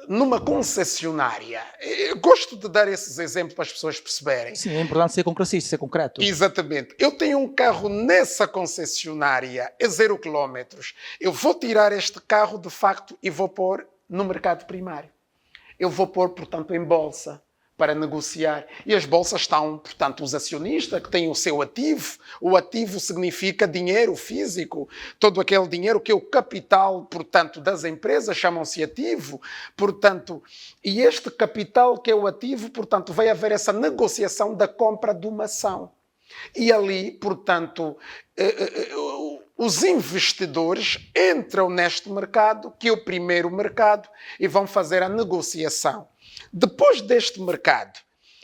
numa concessionária. Eu gosto de dar esses exemplos para as pessoas perceberem. Sim, é importante ser concretista, ser concreto. Exatamente. Eu tenho um carro nessa concessionária a 0 km. Eu vou tirar este carro, de facto, e vou pôr no mercado primário. Eu vou pôr, portanto, em bolsa para negociar. E as bolsas estão, portanto, os acionistas que têm o seu ativo. O ativo significa dinheiro físico. Todo aquele dinheiro que é o capital, portanto, das empresas, chamam-se ativo. Portanto, e este capital que é o ativo, portanto, vai haver essa negociação da compra de uma ação. E ali, portanto, os investidores entram neste mercado, que é o primeiro mercado, e vão fazer a negociação. Depois deste mercado,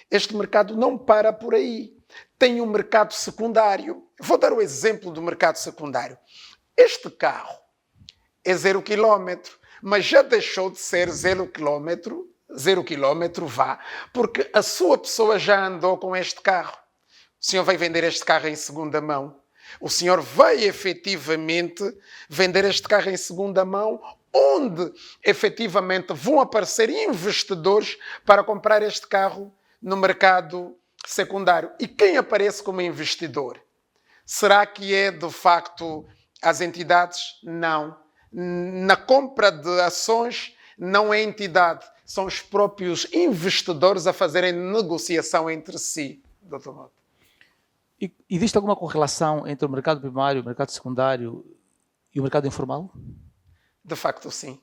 este mercado não para por aí. Tem um mercado secundário. Vou dar o exemplo do mercado secundário. Este carro é 0 km, mas já deixou de ser 0 km vá, porque a sua pessoa já andou com este carro. O senhor vai vender este carro em segunda mão. O senhor vai efetivamente vender este carro em segunda mão, onde efetivamente vão aparecer investidores para comprar este carro no mercado secundário. E quem aparece como investidor? Será que é de facto as entidades? Não. Na compra de ações não é entidade, são os próprios investidores a fazerem negociação entre si, Dr. Mota. E existe alguma correlação entre o mercado primário, o mercado secundário e o mercado informal? De facto, sim.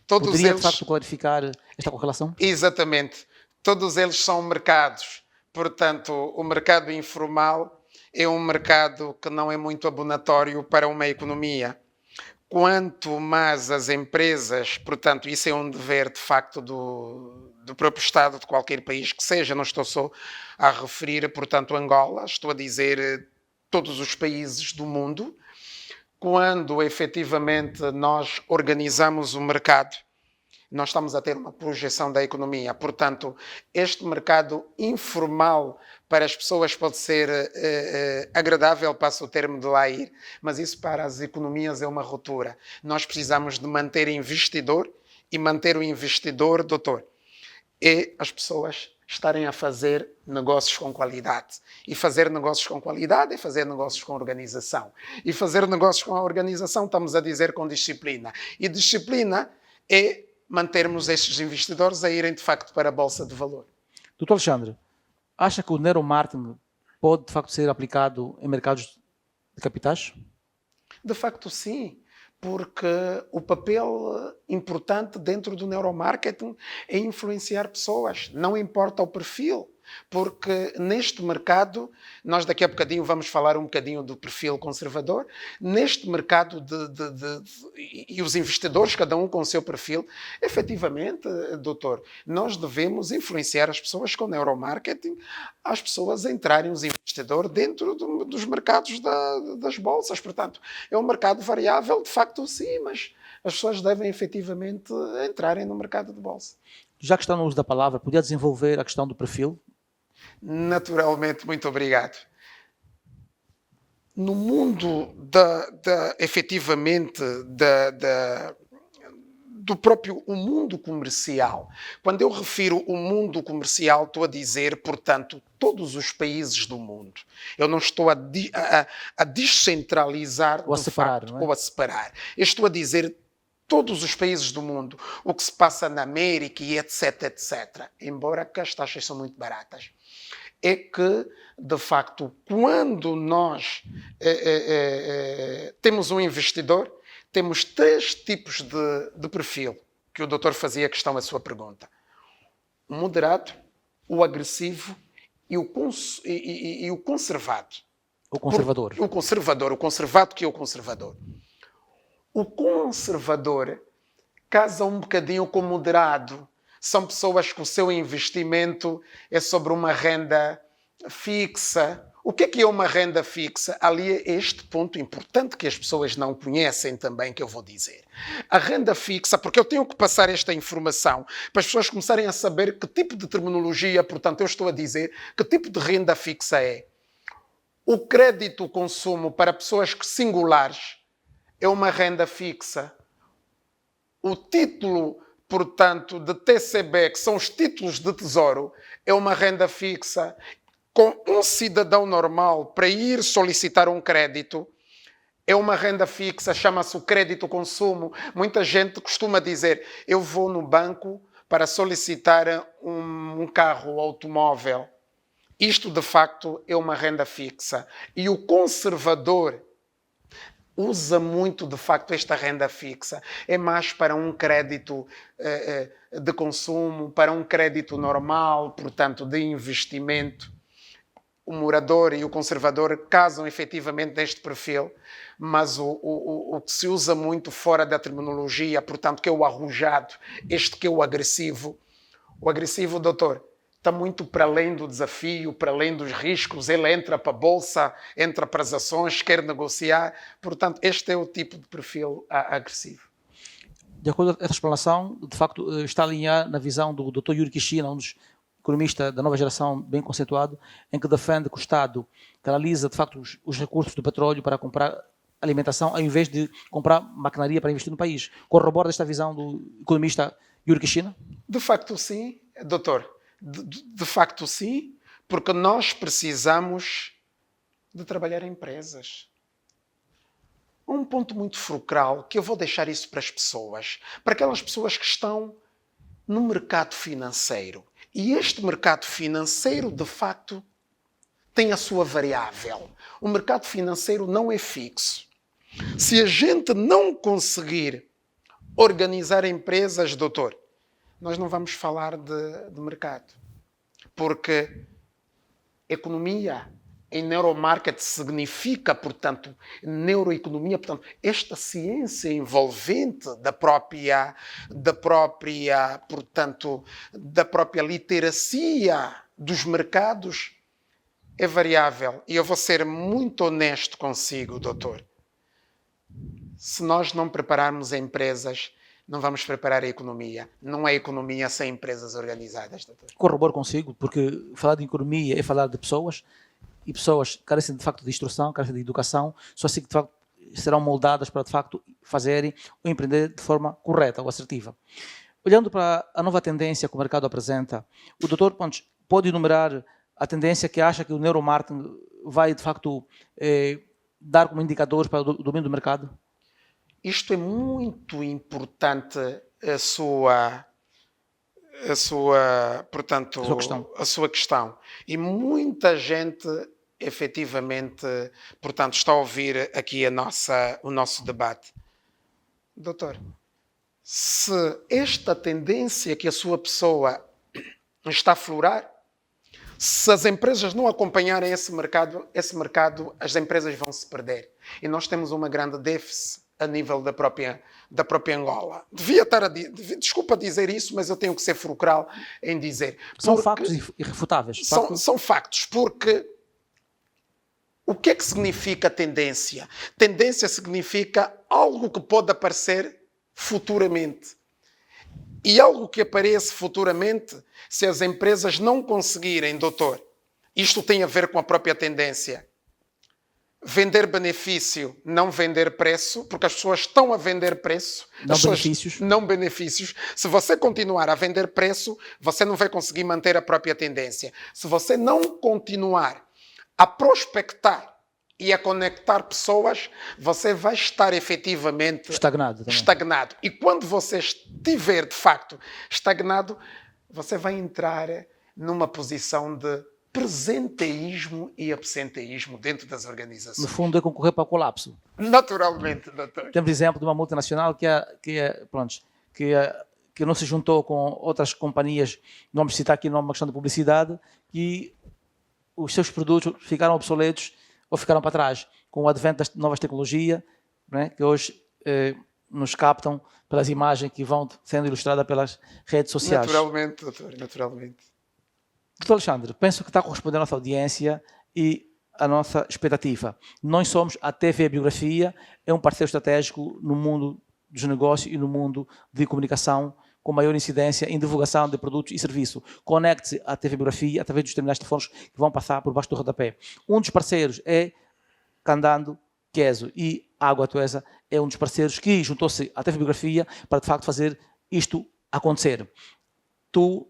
Poderia, de facto, clarificar esta correlação? Exatamente. Todos eles são mercados. Portanto, o mercado informal é um mercado que não é muito abonatório para uma economia. Quanto mais as empresas, portanto, isso é um dever, de facto, do próprio Estado de qualquer país que seja, não estou só a referir, portanto, Angola, estou a dizer todos os países do mundo. Quando efetivamente nós organizamos o mercado, nós estamos a ter uma projeção da economia. Portanto, este mercado informal para as pessoas pode ser agradável, passo o termo de lá ir, mas isso para as economias é uma ruptura. Nós precisamos de manter investidor e manter o investidor, doutor, é as pessoas estarem a fazer negócios com qualidade. E fazer negócios com qualidade é fazer negócios com organização. E fazer negócios com a organização, estamos a dizer, com disciplina. E disciplina é mantermos estes investidores a irem, de facto, para a Bolsa de Valor. Doutor Alexandre, acha que o neuromarketing pode, de facto, ser aplicado em mercados de capitais? De facto, sim. Porque o papel importante dentro do neuromarketing é influenciar pessoas, não importa o perfil. Porque neste mercado, nós daqui a bocadinho vamos falar um bocadinho do perfil conservador, neste mercado e os investidores, cada um com o seu perfil, efetivamente, doutor, nós devemos influenciar as pessoas com neuromarketing, as pessoas a entrarem, os investidores, dentro dos mercados das bolsas. Portanto, é um mercado variável, de facto, sim, mas as pessoas devem efetivamente entrarem no mercado de bolsa. Já que está no uso da palavra, podia desenvolver a questão do perfil? Naturalmente, muito obrigado. No mundo efetivamente do próprio o mundo comercial, quando eu refiro o mundo comercial, estou a dizer, portanto, todos os países do mundo. Eu não estou a descentralizar ou a separar, facto, não é? ou a separar. Eu estou a dizer todos os países do mundo, o que se passa na América e etc, etc. Embora que as taxas são muito baratas. É que, de facto, quando nós temos um investidor, temos 3 tipos de perfil, que o doutor fazia questão à sua pergunta. O moderado, o agressivo e o conservado. O conservador. O conservado que é o conservador. O conservador casa um bocadinho com o moderado. São pessoas que o seu investimento é sobre uma renda fixa, O que é uma renda fixa? Ali é este ponto importante que as pessoas não conhecem também, que eu vou dizer. A renda fixa, porque eu tenho que passar esta informação para as pessoas começarem a saber que tipo de terminologia, portanto, eu estou a dizer que tipo de renda fixa é. O crédito consumo para pessoas singulares é uma renda fixa. O título, portanto, de TCB, que são os títulos de tesouro, é uma renda fixa. Com um cidadão normal, para ir solicitar um crédito, é uma renda fixa, chama-se o crédito consumo. Muita gente costuma dizer, eu vou no banco para solicitar um carro, um automóvel. Isto, de facto, é uma renda fixa. E o conservador usa muito, de facto, esta renda fixa. É mais para um crédito de consumo, para um crédito normal, portanto, de investimento. O morador e o conservador casam efetivamente neste perfil, mas o que se usa muito fora da terminologia, portanto, que é o arrojado, este que é o agressivo, doutor, está muito para além do desafio, para além dos riscos, ele entra para a bolsa, entra para as ações, quer negociar, portanto, este é o tipo de perfil agressivo. De acordo com essa explanação, de facto, está a alinhar na visão do Dr. Yuri Kishina, um dos economista da nova geração bem conceituado, em que defende que o Estado canaliza, de facto, os recursos do petróleo para comprar alimentação, ao invés de comprar maquinaria para investir no país. Corrobora esta visão do economista Yuri Kishina? De facto, sim, doutor. De facto, sim, porque nós precisamos de trabalhar em empresas. Um ponto muito fulcral, que eu vou deixar isso para as pessoas, para aquelas pessoas que estão no mercado financeiro. E este mercado financeiro, de facto, tem a sua variável. O mercado financeiro não é fixo. Se a gente não conseguir organizar empresas, doutor, nós não vamos falar de mercado. Porque economia em neuromarketing significa, portanto, neuroeconomia, portanto, esta ciência envolvente da própria literacia dos mercados é variável. E eu vou ser muito honesto consigo, doutor. Se nós não prepararmos empresas, não vamos preparar a economia. Não é economia sem empresas organizadas, doutor. Corroboro consigo, porque falar de economia é falar de pessoas, e pessoas carecem de facto de instrução, carecem de educação, só assim que de facto serão moldadas para de facto fazerem ou empreender de forma correta ou assertiva. Olhando para a nova tendência que o mercado apresenta, o doutor Pontes pode enumerar a tendência que acha que o neuromarketing vai de facto dar como indicadores para o domínio do mercado? Isto é muito importante, a sua questão. E muita gente, efetivamente, portanto, está a ouvir aqui o nosso debate. Doutor, se esta tendência que a sua pessoa está a florar, se as empresas não acompanharem esse mercado, as empresas vão se perder. E nós temos uma grande déficit a nível da própria Angola. Desculpa dizer isso, mas eu tenho que ser fulcral em dizer. São factos irrefutáveis. São factos, porque o que é que significa tendência? Tendência significa algo que pode aparecer futuramente. E algo que aparece futuramente, se as empresas não conseguirem, doutor, isto tem a ver com a própria tendência. Vender benefício, não vender preço, porque as pessoas estão a vender preço. Não benefícios. Se você continuar a vender preço, você não vai conseguir manter a própria tendência. Se você não continuar a prospectar e a conectar pessoas, você vai estar efetivamente estagnado. E quando você estiver, de facto, estagnado, você vai entrar numa posição de presenteísmo e absenteísmo dentro das organizações. No fundo, é concorrer para o colapso. Naturalmente, doutor. Temos exemplo de uma multinacional que não se juntou com outras companhias, não vamos citar aqui numa questão de publicidade, e os seus produtos ficaram obsoletos ou ficaram para trás com o advento das novas tecnologias, né, que hoje nos captam pelas imagens que vão sendo ilustradas pelas redes sociais. Naturalmente, doutor, naturalmente. Doutor Alexandre, penso que está a corresponder à nossa audiência e a nossa expectativa. Nós somos, a TV Biografia, é um parceiro estratégico no mundo dos negócios e no mundo de comunicação com maior incidência em divulgação de produtos e serviços. Conecte-se à TV Biografia através dos terminais telefónicos que vão passar por baixo do rodapé. Um dos parceiros é Candando Queso e Água Tuesa é um dos parceiros que juntou-se à TV Biografia para, de facto, fazer isto acontecer. Tu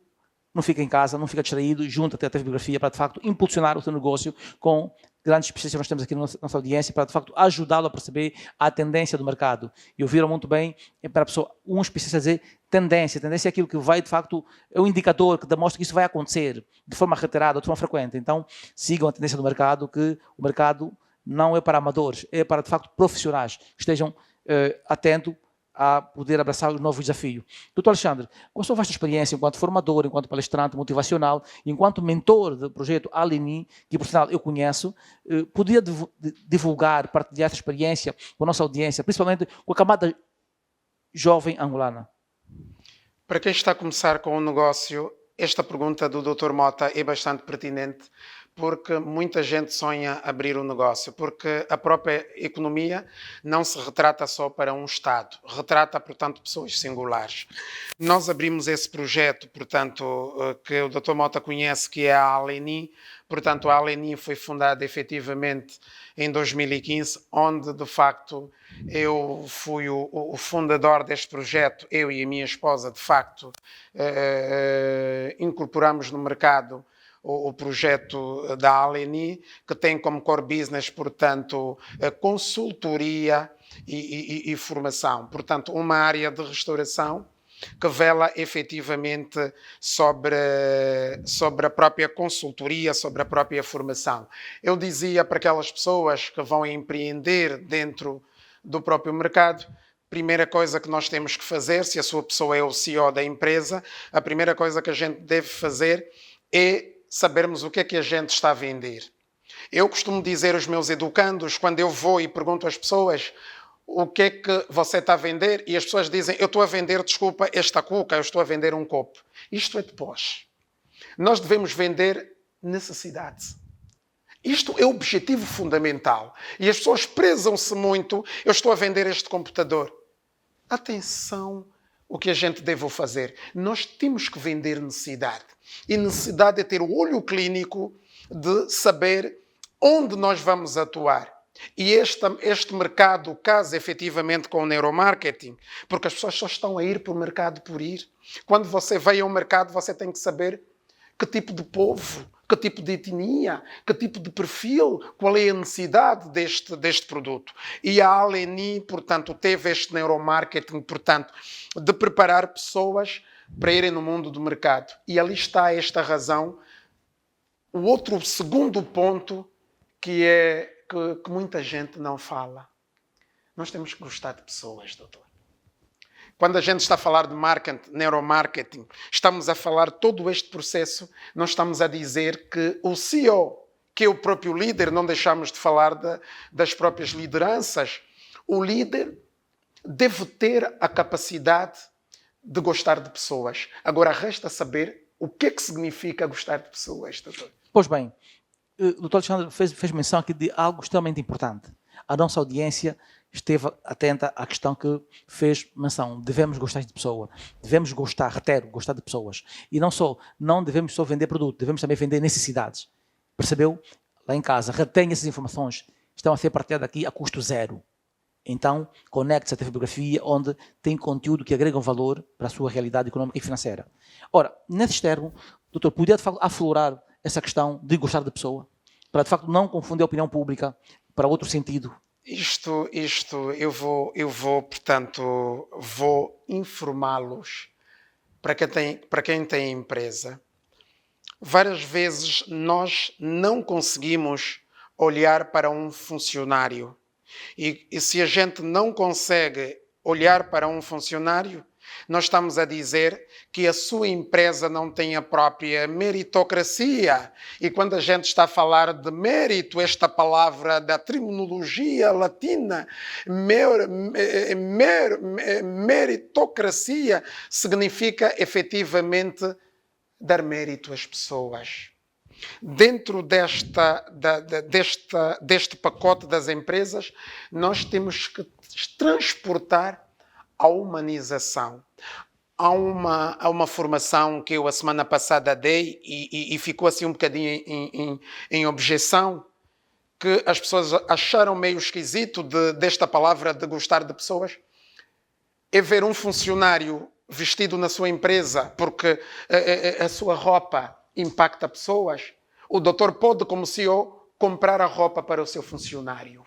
não fica em casa, não fica distraído, junta-te à TV Biografia para, de facto, impulsionar o teu negócio com grandes especialistas que nós temos aqui na nossa audiência para, de facto, ajudá-lo a perceber a tendência do mercado. E ouviram muito bem, é para a pessoa, um especialista dizer tendência. Tendência é aquilo que vai, de facto, é um indicador que demonstra que isso vai acontecer de forma reiterada, de forma frequente. Então, sigam a tendência do mercado, que o mercado não é para amadores, é para, de facto, profissionais que estejam atentos a poder abraçar o novo desafio. Doutor Alexandre, com a sua vasta experiência enquanto formador, enquanto palestrante motivacional, enquanto mentor do projeto Aleni, que por sinal eu conheço, poderia divulgar, partilhar essa experiência com a nossa audiência, principalmente com a camada jovem angolana? Para quem está a começar com um negócio, esta pergunta do Dr. Mota é bastante pertinente, porque muita gente sonha abrir um negócio, porque a própria economia não se retrata só para um Estado, retrata, portanto, pessoas singulares. Nós abrimos esse projeto, portanto, que o Dr. Mota conhece, que é a Aleni. Portanto, a Aleni foi fundada efetivamente em 2015, onde, de facto, eu fui o fundador deste projeto, eu e a minha esposa, de facto, incorporamos no mercado o projeto da Aleni, que tem como core business, portanto, a consultoria e formação. Portanto, uma área de restauração que vela efetivamente sobre a própria consultoria, sobre a própria formação. Eu dizia para aquelas pessoas que vão empreender dentro do próprio mercado, primeira coisa que nós temos que fazer, se a sua pessoa é o CEO da empresa, a primeira coisa que a gente deve fazer é sabermos o que é que a gente está a vender. Eu costumo dizer aos meus educandos, quando eu vou e pergunto às pessoas o que é que você está a vender, e as pessoas dizem, eu estou a vender, desculpa, esta cuca, eu estou a vender um copo. Isto é de pós. Nós devemos vender necessidade. Isto é o objetivo fundamental. E as pessoas prezam-se muito, eu estou a vender este computador. Atenção, o que a gente deve fazer. Nós temos que vender necessidade. E necessidade é ter o olho clínico de saber onde nós vamos atuar. E este mercado casa efetivamente com o neuromarketing, porque as pessoas só estão a ir para o mercado por ir. Quando você vai ao mercado, você tem que saber que tipo de povo, que tipo de etnia, que tipo de perfil, qual é a necessidade deste produto. E a Aleni, portanto, teve este neuromarketing, portanto, de preparar pessoas para irem no mundo do mercado. E ali está esta razão. O outro segundo ponto que é que muita gente não fala. Nós temos que gostar de pessoas, doutor. Quando a gente está a falar de marketing, neuromarketing, estamos a falar todo este processo, nós estamos a dizer que o CEO, que é o próprio líder, não deixamos de falar das próprias lideranças, o líder deve ter a capacidade de gostar de pessoas. Agora, resta saber o que é que significa gostar de pessoas, doutor. Pois bem, o Dr. Alexandre fez menção aqui de algo extremamente importante. A nossa audiência esteve atenta à questão que fez menção. Devemos gostar de pessoa. Devemos gostar de pessoas. E não devemos só vender produto, devemos também vender necessidades. Percebeu? Lá em casa, retenha essas informações. Estão a ser partilhadas aqui a custo zero. Então, conecte-se à TV Biografia, onde tem conteúdo que agrega um valor para a sua realidade econômica e financeira. Ora, nesse termo, doutor, podia de facto aflorar essa questão de gostar de pessoa, para de facto não confundir a opinião pública para outro sentido? Isto eu vou, portanto, vou informá-los para quem tem empresa. Várias vezes nós não conseguimos olhar para um funcionário. E se a gente não consegue olhar para um funcionário, nós estamos a dizer que a sua empresa não tem a própria meritocracia. E quando a gente está a falar de mérito, esta palavra da terminologia latina, meritocracia, significa efetivamente dar mérito às pessoas. Dentro deste pacote das empresas, nós temos que transportar a humanização. Há uma formação que eu a semana passada dei e ficou assim um bocadinho em objeção, que as pessoas acharam meio esquisito desta palavra de gostar de pessoas. É ver um funcionário vestido na sua empresa porque a sua roupa impacta pessoas. O doutor pode, como CEO, comprar a roupa para o seu funcionário.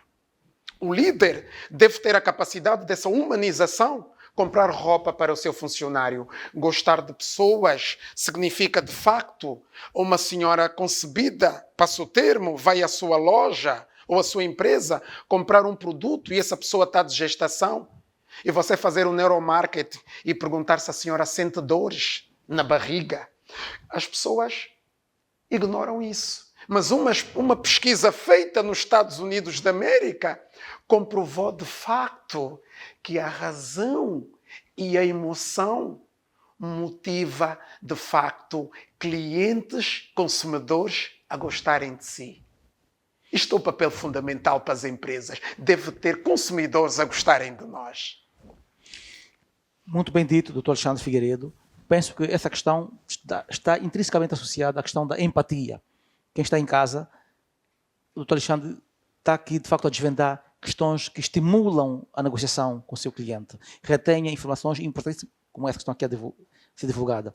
O líder deve ter a capacidade dessa humanização, comprar roupa para o seu funcionário. Gostar de pessoas significa, de facto, uma senhora concebida, passa o termo, vai à sua loja ou à sua empresa comprar um produto e essa pessoa está de gestação. E você fazer um neuromarketing e perguntar se a senhora sente dores na barriga. As pessoas ignoram isso. Mas uma pesquisa feita nos Estados Unidos da América comprovou de facto que a razão e a emoção motiva de facto clientes, consumidores a gostarem de si. Isto é o papel fundamental para as empresas. Deve ter consumidores a gostarem de nós. Muito bem dito, Dr. Alexandre Figueiredo. Penso que essa questão está intrinsecamente associada à questão da empatia. Quem está em casa, o Dr. Alexandre está aqui, de facto, a desvendar questões que estimulam a negociação com o seu cliente. Retenha informações importantes como essa que estão aqui a ser divulgada.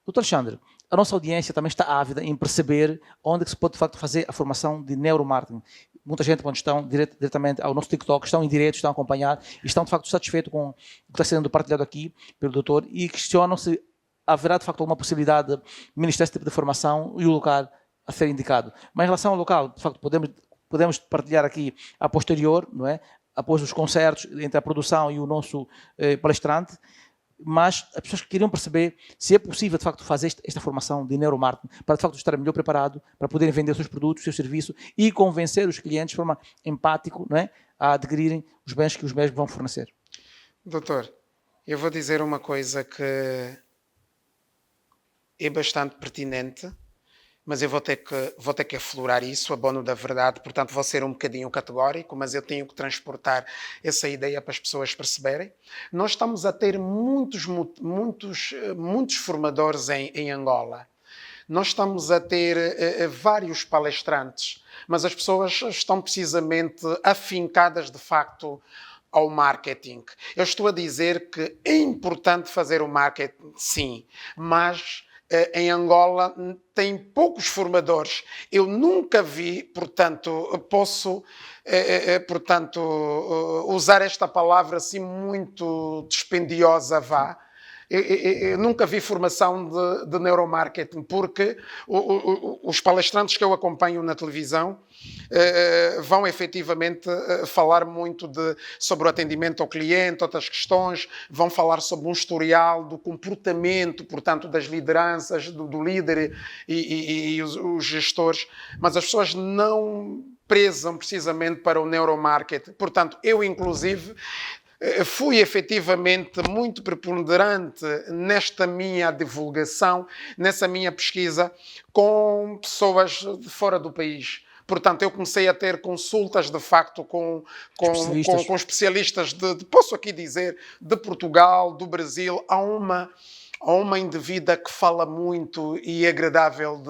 Dr. Alexandre, a nossa audiência também está ávida em perceber onde é que se pode, de facto, fazer a formação de neuromarketing. Muita gente, quando estão diretamente ao nosso TikTok, estão em direto, estão a acompanhar e estão, de facto, satisfeitos com o que está sendo partilhado aqui pelo doutor e questionam se haverá, de facto, alguma possibilidade de ministrar esse tipo de formação e o local a ser indicado. Mas em relação ao local, de facto, podemos partilhar aqui a posterior, não é? Após os concertos, entre a produção e o nosso palestrante, mas as pessoas queriam perceber se é possível, de facto, fazer esta formação de neuromarketing para, de facto, estar melhor preparado para poderem vender os seus produtos, os seus serviços e convencer os clientes de forma empática, não é? A adquirirem os bens que os mesmos vão fornecer. Doutor, eu vou dizer uma coisa que é bastante pertinente, mas eu vou ter que aflorar isso, abono da verdade, portanto vou ser um bocadinho categórico, mas eu tenho que transportar essa ideia para as pessoas perceberem. Nós estamos a ter muitos formadores em Angola. Nós estamos a ter vários palestrantes, mas as pessoas estão precisamente afincadas de facto ao marketing. Eu estou a dizer que é importante fazer o marketing, sim, mas em Angola tem poucos formadores. Eu nunca vi, portanto, posso usar esta palavra assim muito dispendiosa, vá. Eu nunca vi formação de neuromarketing, porque os palestrantes que eu acompanho na televisão vão efetivamente falar muito sobre o atendimento ao cliente, outras questões, vão falar sobre um historial do comportamento, portanto, das lideranças, do líder e os gestores, mas as pessoas não prezam precisamente para o neuromarketing. Portanto, eu, inclusive, fui efetivamente muito preponderante nesta minha divulgação, nessa minha pesquisa, com pessoas de fora do país. Portanto, eu comecei a ter consultas, de facto, com especialistas posso aqui dizer, de Portugal, do Brasil. Há uma indivídua que fala muito e é agradável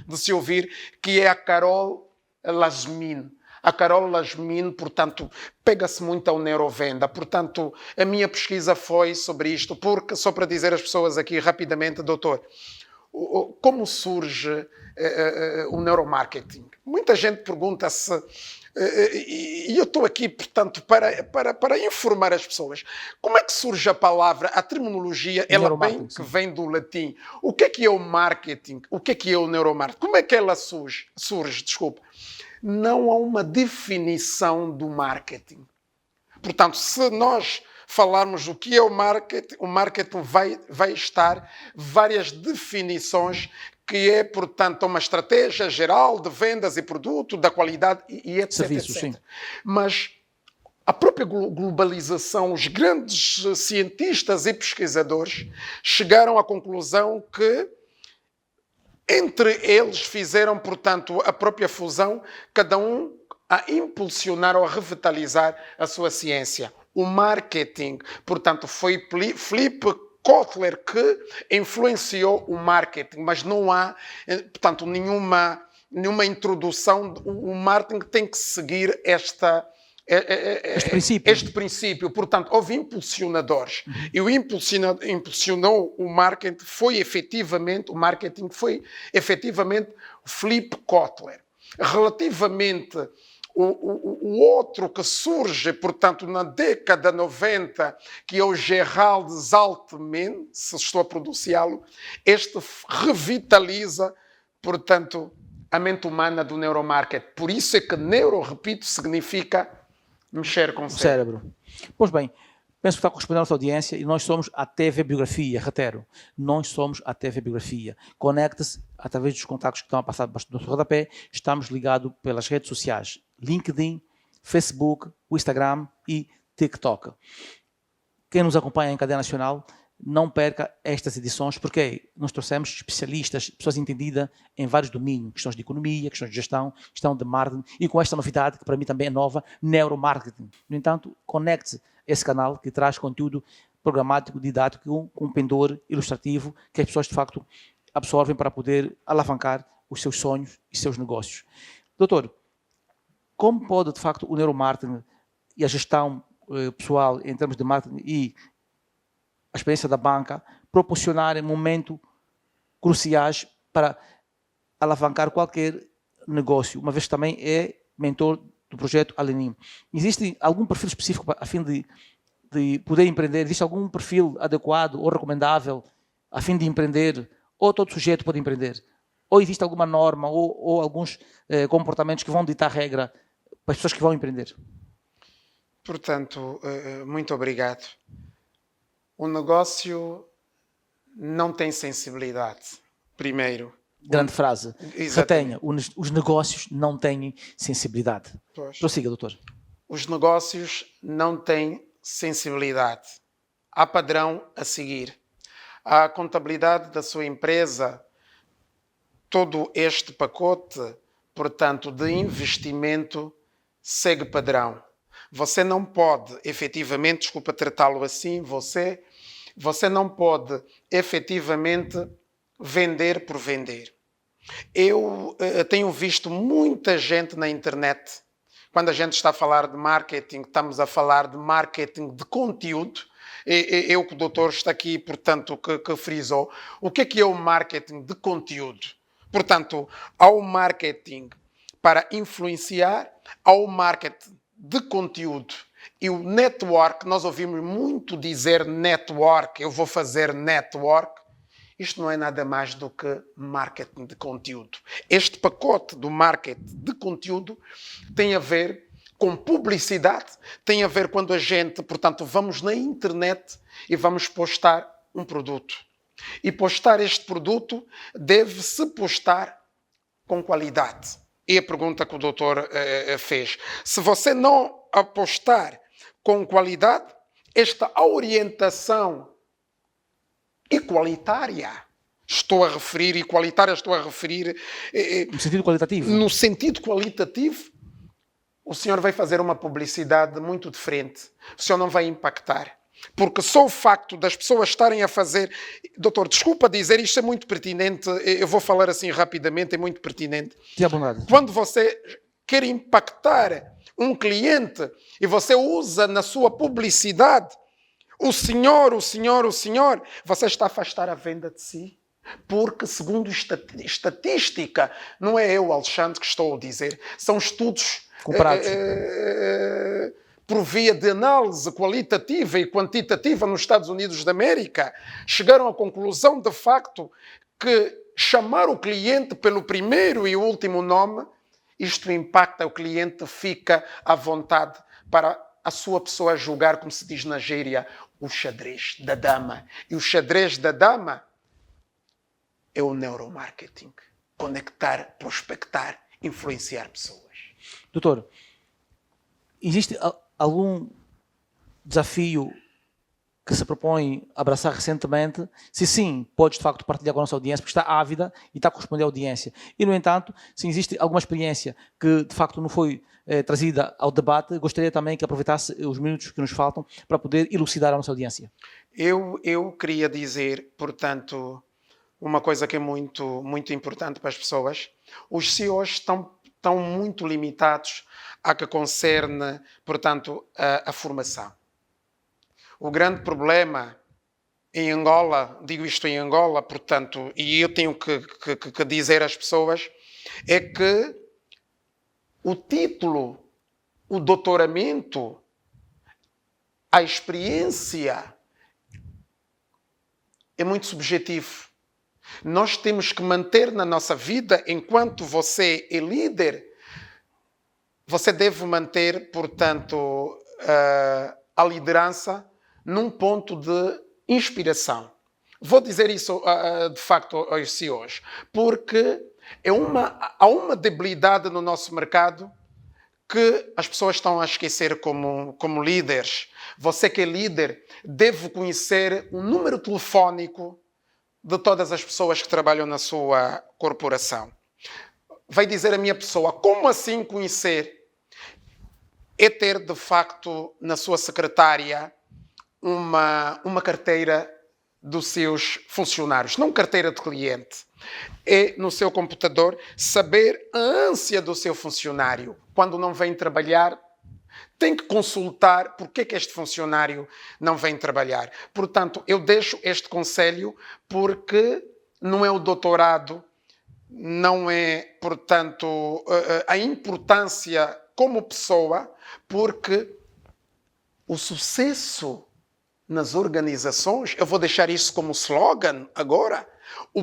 de se ouvir, que é a Carol Lasmin. A Carol Lasmin, portanto, pega-se muito ao neurovenda. Portanto, a minha pesquisa foi sobre isto, porque, só para dizer às pessoas aqui rapidamente, doutor, como surge o neuromarketing? Muita gente pergunta-se, e eu estou aqui, portanto, para informar as pessoas. Como é que surge a palavra, a terminologia, ela vem do latim. O que é o marketing? O que é o neuromarketing? Como é que ela surge? Desculpa. Não há uma definição do marketing. Portanto, se nós falarmos o que é o marketing vai estar várias definições, que é, portanto, uma estratégia geral de vendas e produto, da qualidade e etc. Serviços, etc. Sim. Mas a própria globalização, os grandes cientistas e pesquisadores chegaram à conclusão que entre eles fizeram, portanto, a própria fusão, cada um a impulsionar ou a revitalizar a sua ciência. O marketing, portanto, foi Philip Kotler que influenciou o marketing, mas não há, portanto, nenhuma introdução. O marketing tem que seguir este princípio. Portanto, houve impulsionadores. E o impulsionou o marketing foi efetivamente Philip Kotler. Relativamente o outro que surge, portanto, na década 90, que é o Gerald Zaltman, se estou a pronunciá-lo, este revitaliza, portanto, a mente humana do neuromarketing. Por isso é que neuro, repito, significa mexer com o cérebro. Pois bem, penso que está correspondendo à nossa audiência e nós somos a TV Biografia, reitero, nós somos a TV Biografia. Conecte-se através dos contactos que estão a passar debaixo do nosso rodapé, estamos ligados pelas redes sociais, LinkedIn, Facebook, o Instagram e TikTok. Quem nos acompanha em cadeia nacional, não perca estas edições, porque nós trouxemos especialistas, pessoas entendidas em vários domínios, questões de economia, questões de gestão, questão de marketing, e com esta novidade, que para mim também é nova, neuromarketing. No entanto, conecte-se a esse canal que traz conteúdo programático, didático, com um pendor ilustrativo, que as pessoas, de facto, absorvem para poder alavancar os seus sonhos e seus negócios. Doutor, como pode, de facto, o neuromarketing e a gestão pessoal em termos de marketing e a experiência da banca proporcionarem momentos cruciais para alavancar qualquer negócio, uma vez que também é mentor do projeto Alenim? Existe algum perfil específico a fim de poder empreender? Existe algum perfil adequado ou recomendável a fim de empreender? Ou todo sujeito pode empreender? Ou existe alguma norma ou alguns comportamentos que vão ditar regra para as pessoas que vão empreender? Portanto, muito obrigado. O negócio não tem sensibilidade, primeiro. Grande frase. Retenha, os negócios não têm sensibilidade. Pois. Prossiga, doutor. Os negócios não têm sensibilidade. Há padrão a seguir. A contabilidade da sua empresa, todo este pacote, portanto, de investimento, segue padrão. Você não pode, efetivamente, desculpa tratá-lo assim, você não pode, efetivamente, vender por vender. Eu tenho visto muita gente na internet, quando a gente está a falar de marketing, estamos a falar de marketing de conteúdo. Eu que o doutor está aqui, portanto, que frisou. O que é o marketing de conteúdo? Portanto, há o marketing para influenciar, há o marketing de conteúdo. E o network, nós ouvimos muito dizer network, eu vou fazer network. Isto não é nada mais do que marketing de conteúdo. Este pacote do marketing de conteúdo tem a ver com publicidade, tem a ver quando a gente, portanto, vamos na internet e vamos postar um produto. E postar este produto deve-se postar com qualidade. E a pergunta que o doutor fez. Se você não apostar com qualidade, esta orientação igualitária, estou a referir no sentido qualitativo. No sentido qualitativo, o senhor vai fazer uma publicidade muito diferente. O senhor não vai impactar. Porque só o facto das pessoas estarem a fazer... Doutor, desculpa dizer, isto é muito pertinente, eu vou falar assim rapidamente, é muito pertinente. Tenha bondade. Quando você quer impactar um cliente e você usa na sua publicidade o senhor, você está a afastar a venda de si. Porque, segundo estatística, não é eu, Alexandre, que estou a dizer, são estudos comparados. Por via de análise qualitativa e quantitativa nos Estados Unidos da América, chegaram à conclusão, de facto, que chamar o cliente pelo primeiro e último nome, isto impacta, o cliente fica à vontade para a sua pessoa julgar, como se diz na gíria, o xadrez da dama. E o xadrez da dama é o neuromarketing. Conectar, prospectar, influenciar pessoas. Doutor, existe algum desafio que se propõe abraçar recentemente, se sim, podes de facto partilhar com a nossa audiência, porque está ávida e está a corresponder à audiência. E, no entanto, se existe alguma experiência que de facto não foi trazida ao debate, gostaria também que aproveitasse os minutos que nos faltam para poder elucidar a nossa audiência. Eu queria dizer, portanto, uma coisa que é muito, muito importante para as pessoas. Os CEOs estão muito limitados a que concerne, portanto, a formação. O grande problema em Angola, digo isto em Angola, portanto, e eu tenho que dizer às pessoas, é que o título, o doutoramento, a experiência é muito subjetivo. Nós temos que manter na nossa vida, enquanto você é líder, você deve manter, portanto, a liderança num ponto de inspiração. Vou dizer isso, de facto, aos CEOs, porque há uma debilidade no nosso mercado que as pessoas estão a esquecer como líderes. Você que é líder deve conhecer o número telefónico de todas as pessoas que trabalham na sua corporação. Vai dizer a minha pessoa, como assim conhecer? É ter, de facto, na sua secretária uma carteira dos seus funcionários, não carteira de cliente. É no seu computador saber a ânsia do seu funcionário. Quando não vem trabalhar, tem que consultar porque é que este funcionário não vem trabalhar. Portanto, eu deixo este conselho porque não é o doutorado, não é, portanto, a importância como pessoa, porque o sucesso nas organizações, eu vou deixar isso como slogan agora, o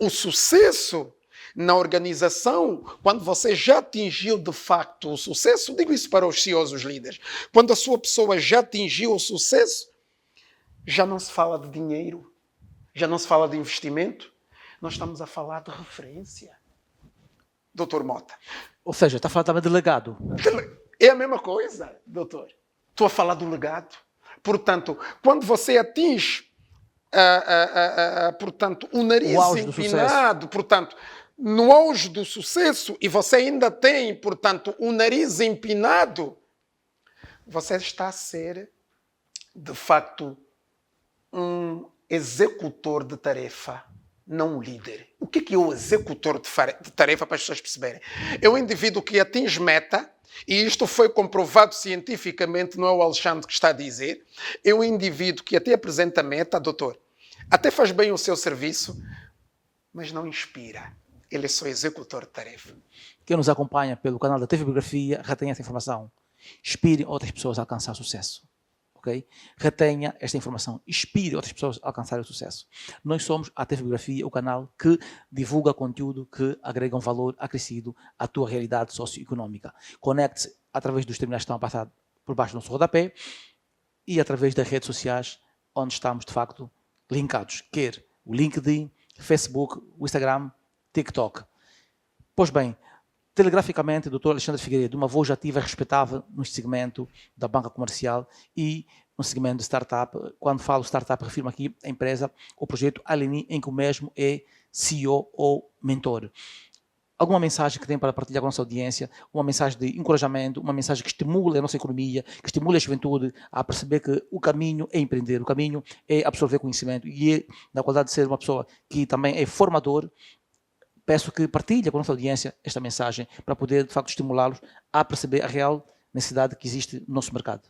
sucesso na organização, quando você já atingiu de facto o sucesso, digo isso para os CEOs, os líderes, quando a sua pessoa já atingiu o sucesso, já não se fala de dinheiro, já não se fala de investimento, nós estamos a falar de referência. Doutor Mota. Ou seja, está a falar também de legado. É a mesma coisa, doutor. Estou a falar do legado. Portanto, quando você atinge portanto, o nariz empinado, portanto, no auge do sucesso, e você ainda tem, portanto, o nariz empinado, você está a ser, de facto, um executor de tarefa, não um líder. O que é o executor de tarefa, para as pessoas perceberem? É um indivíduo que atinge meta, e isto foi comprovado cientificamente, não é o Alexandre que está a dizer, é um indivíduo que até apresenta meta, doutor, até faz bem o seu serviço, mas não inspira. Ele é só executor de tarefa. Quem nos acompanha pelo canal da TV Biografia, retenha essa informação. Inspire outras pessoas a alcançar sucesso. Okay? Retenha esta informação. Inspire outras pessoas a alcançar o sucesso. Nós somos a TV Biografia, o canal que divulga conteúdo que agrega um valor acrescido à tua realidade socioeconómica. Conecte-se através dos terminais que estão a passar por baixo do nosso rodapé e através das redes sociais onde estamos, de facto, linkados. Quer o LinkedIn, Facebook, o Instagram, TikTok. Pois bem, telegraficamente, o Dr. Alexandre Figueiredo, uma voz ativa e respeitável no segmento da banca comercial e no segmento de startup. Quando falo startup, refiro-me aqui à empresa, o projeto Aleni, em que o mesmo é CEO ou mentor. Alguma mensagem que tem para partilhar com a nossa audiência, uma mensagem de encorajamento, uma mensagem que estimule a nossa economia, que estimule a juventude a perceber que o caminho é empreender, o caminho é absorver conhecimento e é, na qualidade de ser uma pessoa que também é formador, peço que partilhe com a nossa audiência esta mensagem para poder, de facto, estimulá-los a perceber a real necessidade que existe no nosso mercado.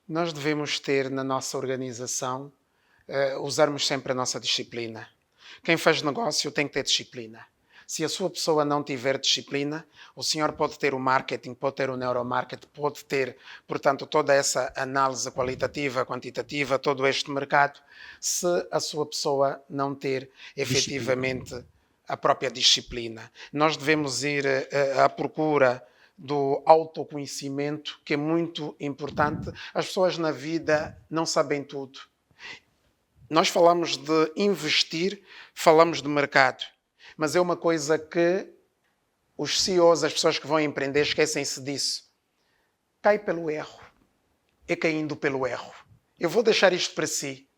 Nós devemos ter na nossa organização, usarmos sempre a nossa disciplina. Quem faz negócio tem que ter disciplina. Se a sua pessoa não tiver disciplina, o senhor pode ter o marketing, pode ter o neuromarketing, pode ter, portanto, toda essa análise qualitativa, quantitativa, todo este mercado, se a sua pessoa não ter efetivamente a própria disciplina. Nós devemos ir à procura do autoconhecimento, que é muito importante. As pessoas na vida não sabem tudo. Nós falamos de investir, falamos de mercado. Mas é uma coisa que os CEOs, as pessoas que vão empreender, esquecem-se disso. Cai pelo erro. é caindo pelo erro. Eu vou deixar isto para si.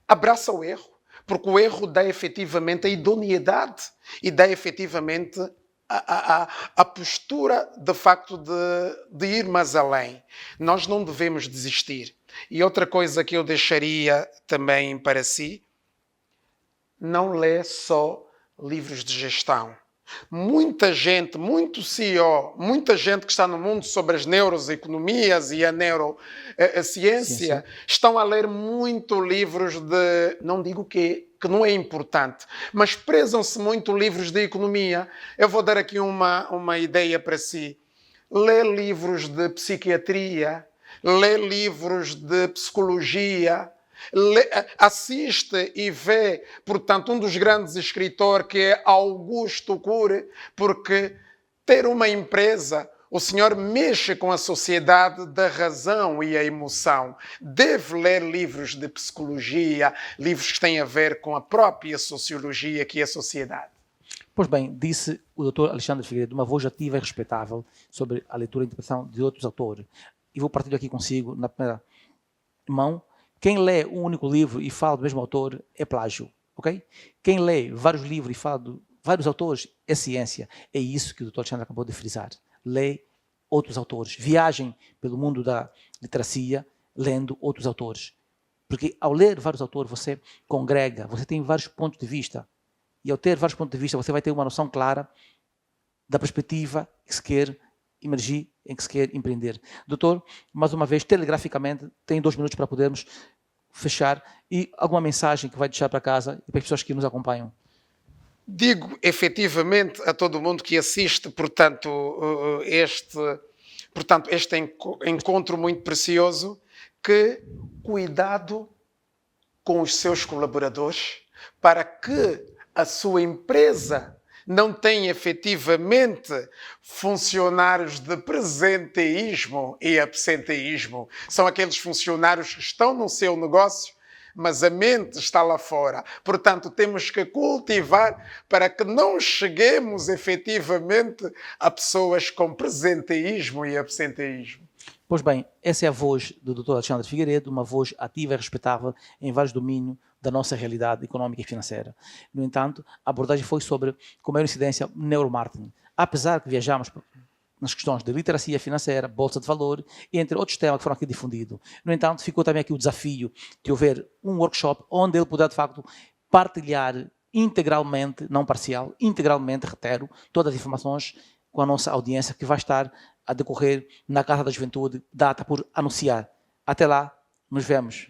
Abraça o erro, porque o erro dá efetivamente a idoneidade e dá efetivamente a postura, de facto, de ir mais além. Nós não devemos desistir. E outra coisa que eu deixaria também para si, não lê só livros de gestão. Muita gente, muito CEO, muita gente que está no mundo sobre as neuroeconomias e a neurociência, estão a ler muito livros de, não digo que não é importante, mas prezam-se muito livros de economia. Eu vou dar aqui uma ideia para si. Lê livros de psiquiatria, lê livros de psicologia, assiste e vê, portanto, um dos grandes escritores que é Augusto Cury, porque ter uma empresa, o senhor mexe com a sociedade da razão e a emoção. Deve ler livros de psicologia, livros que têm a ver com a própria sociologia, que é a sociedade. Pois bem, disse o Dr. Alexandre Figueiredo, uma voz ativa e respeitável sobre a leitura e interpretação de outros autores. E vou partilhar aqui consigo, na primeira mão, quem lê um único livro e fala do mesmo autor é plágio, ok? Quem lê vários livros e fala de vários autores é ciência. É isso que o Dr. Alexandre acabou de frisar. Lê outros autores. Viajem pelo mundo da literacia lendo outros autores. Porque ao ler vários autores, você congrega, você tem vários pontos de vista. E ao ter vários pontos de vista, você vai ter uma noção clara da perspectiva que se quer emergir, em que se quer empreender. Doutor, mais uma vez, telegraficamente, tem 2 minutos para podermos fechar e alguma mensagem que vai deixar para casa e para as pessoas que nos acompanham. Digo efetivamente a todo mundo que assiste, portanto, este encontro muito precioso, que cuidado com os seus colaboradores para que a sua empresa não tem efetivamente funcionários de presenteísmo e absenteísmo. São aqueles funcionários que estão no seu negócio, mas a mente está lá fora. Portanto, temos que cultivar para que não cheguemos efetivamente a pessoas com presenteísmo e absenteísmo. Pois bem, essa é a voz do Dr. Alexandre Figueiredo, uma voz ativa e respeitável em vários domínios da nossa realidade económica e financeira. No entanto, a abordagem foi sobre, com maior incidência, neuromarketing. Apesar que viajamos nas questões de literacia financeira, bolsa de valor, entre outros temas que foram aqui difundidos. No entanto, ficou também aqui o desafio de haver um workshop onde ele puder, de facto, partilhar integralmente, não parcial, integralmente, reitero, todas as informações com a nossa audiência que vai estar a decorrer na Casa da Juventude, data por anunciar. Até lá, nos vemos.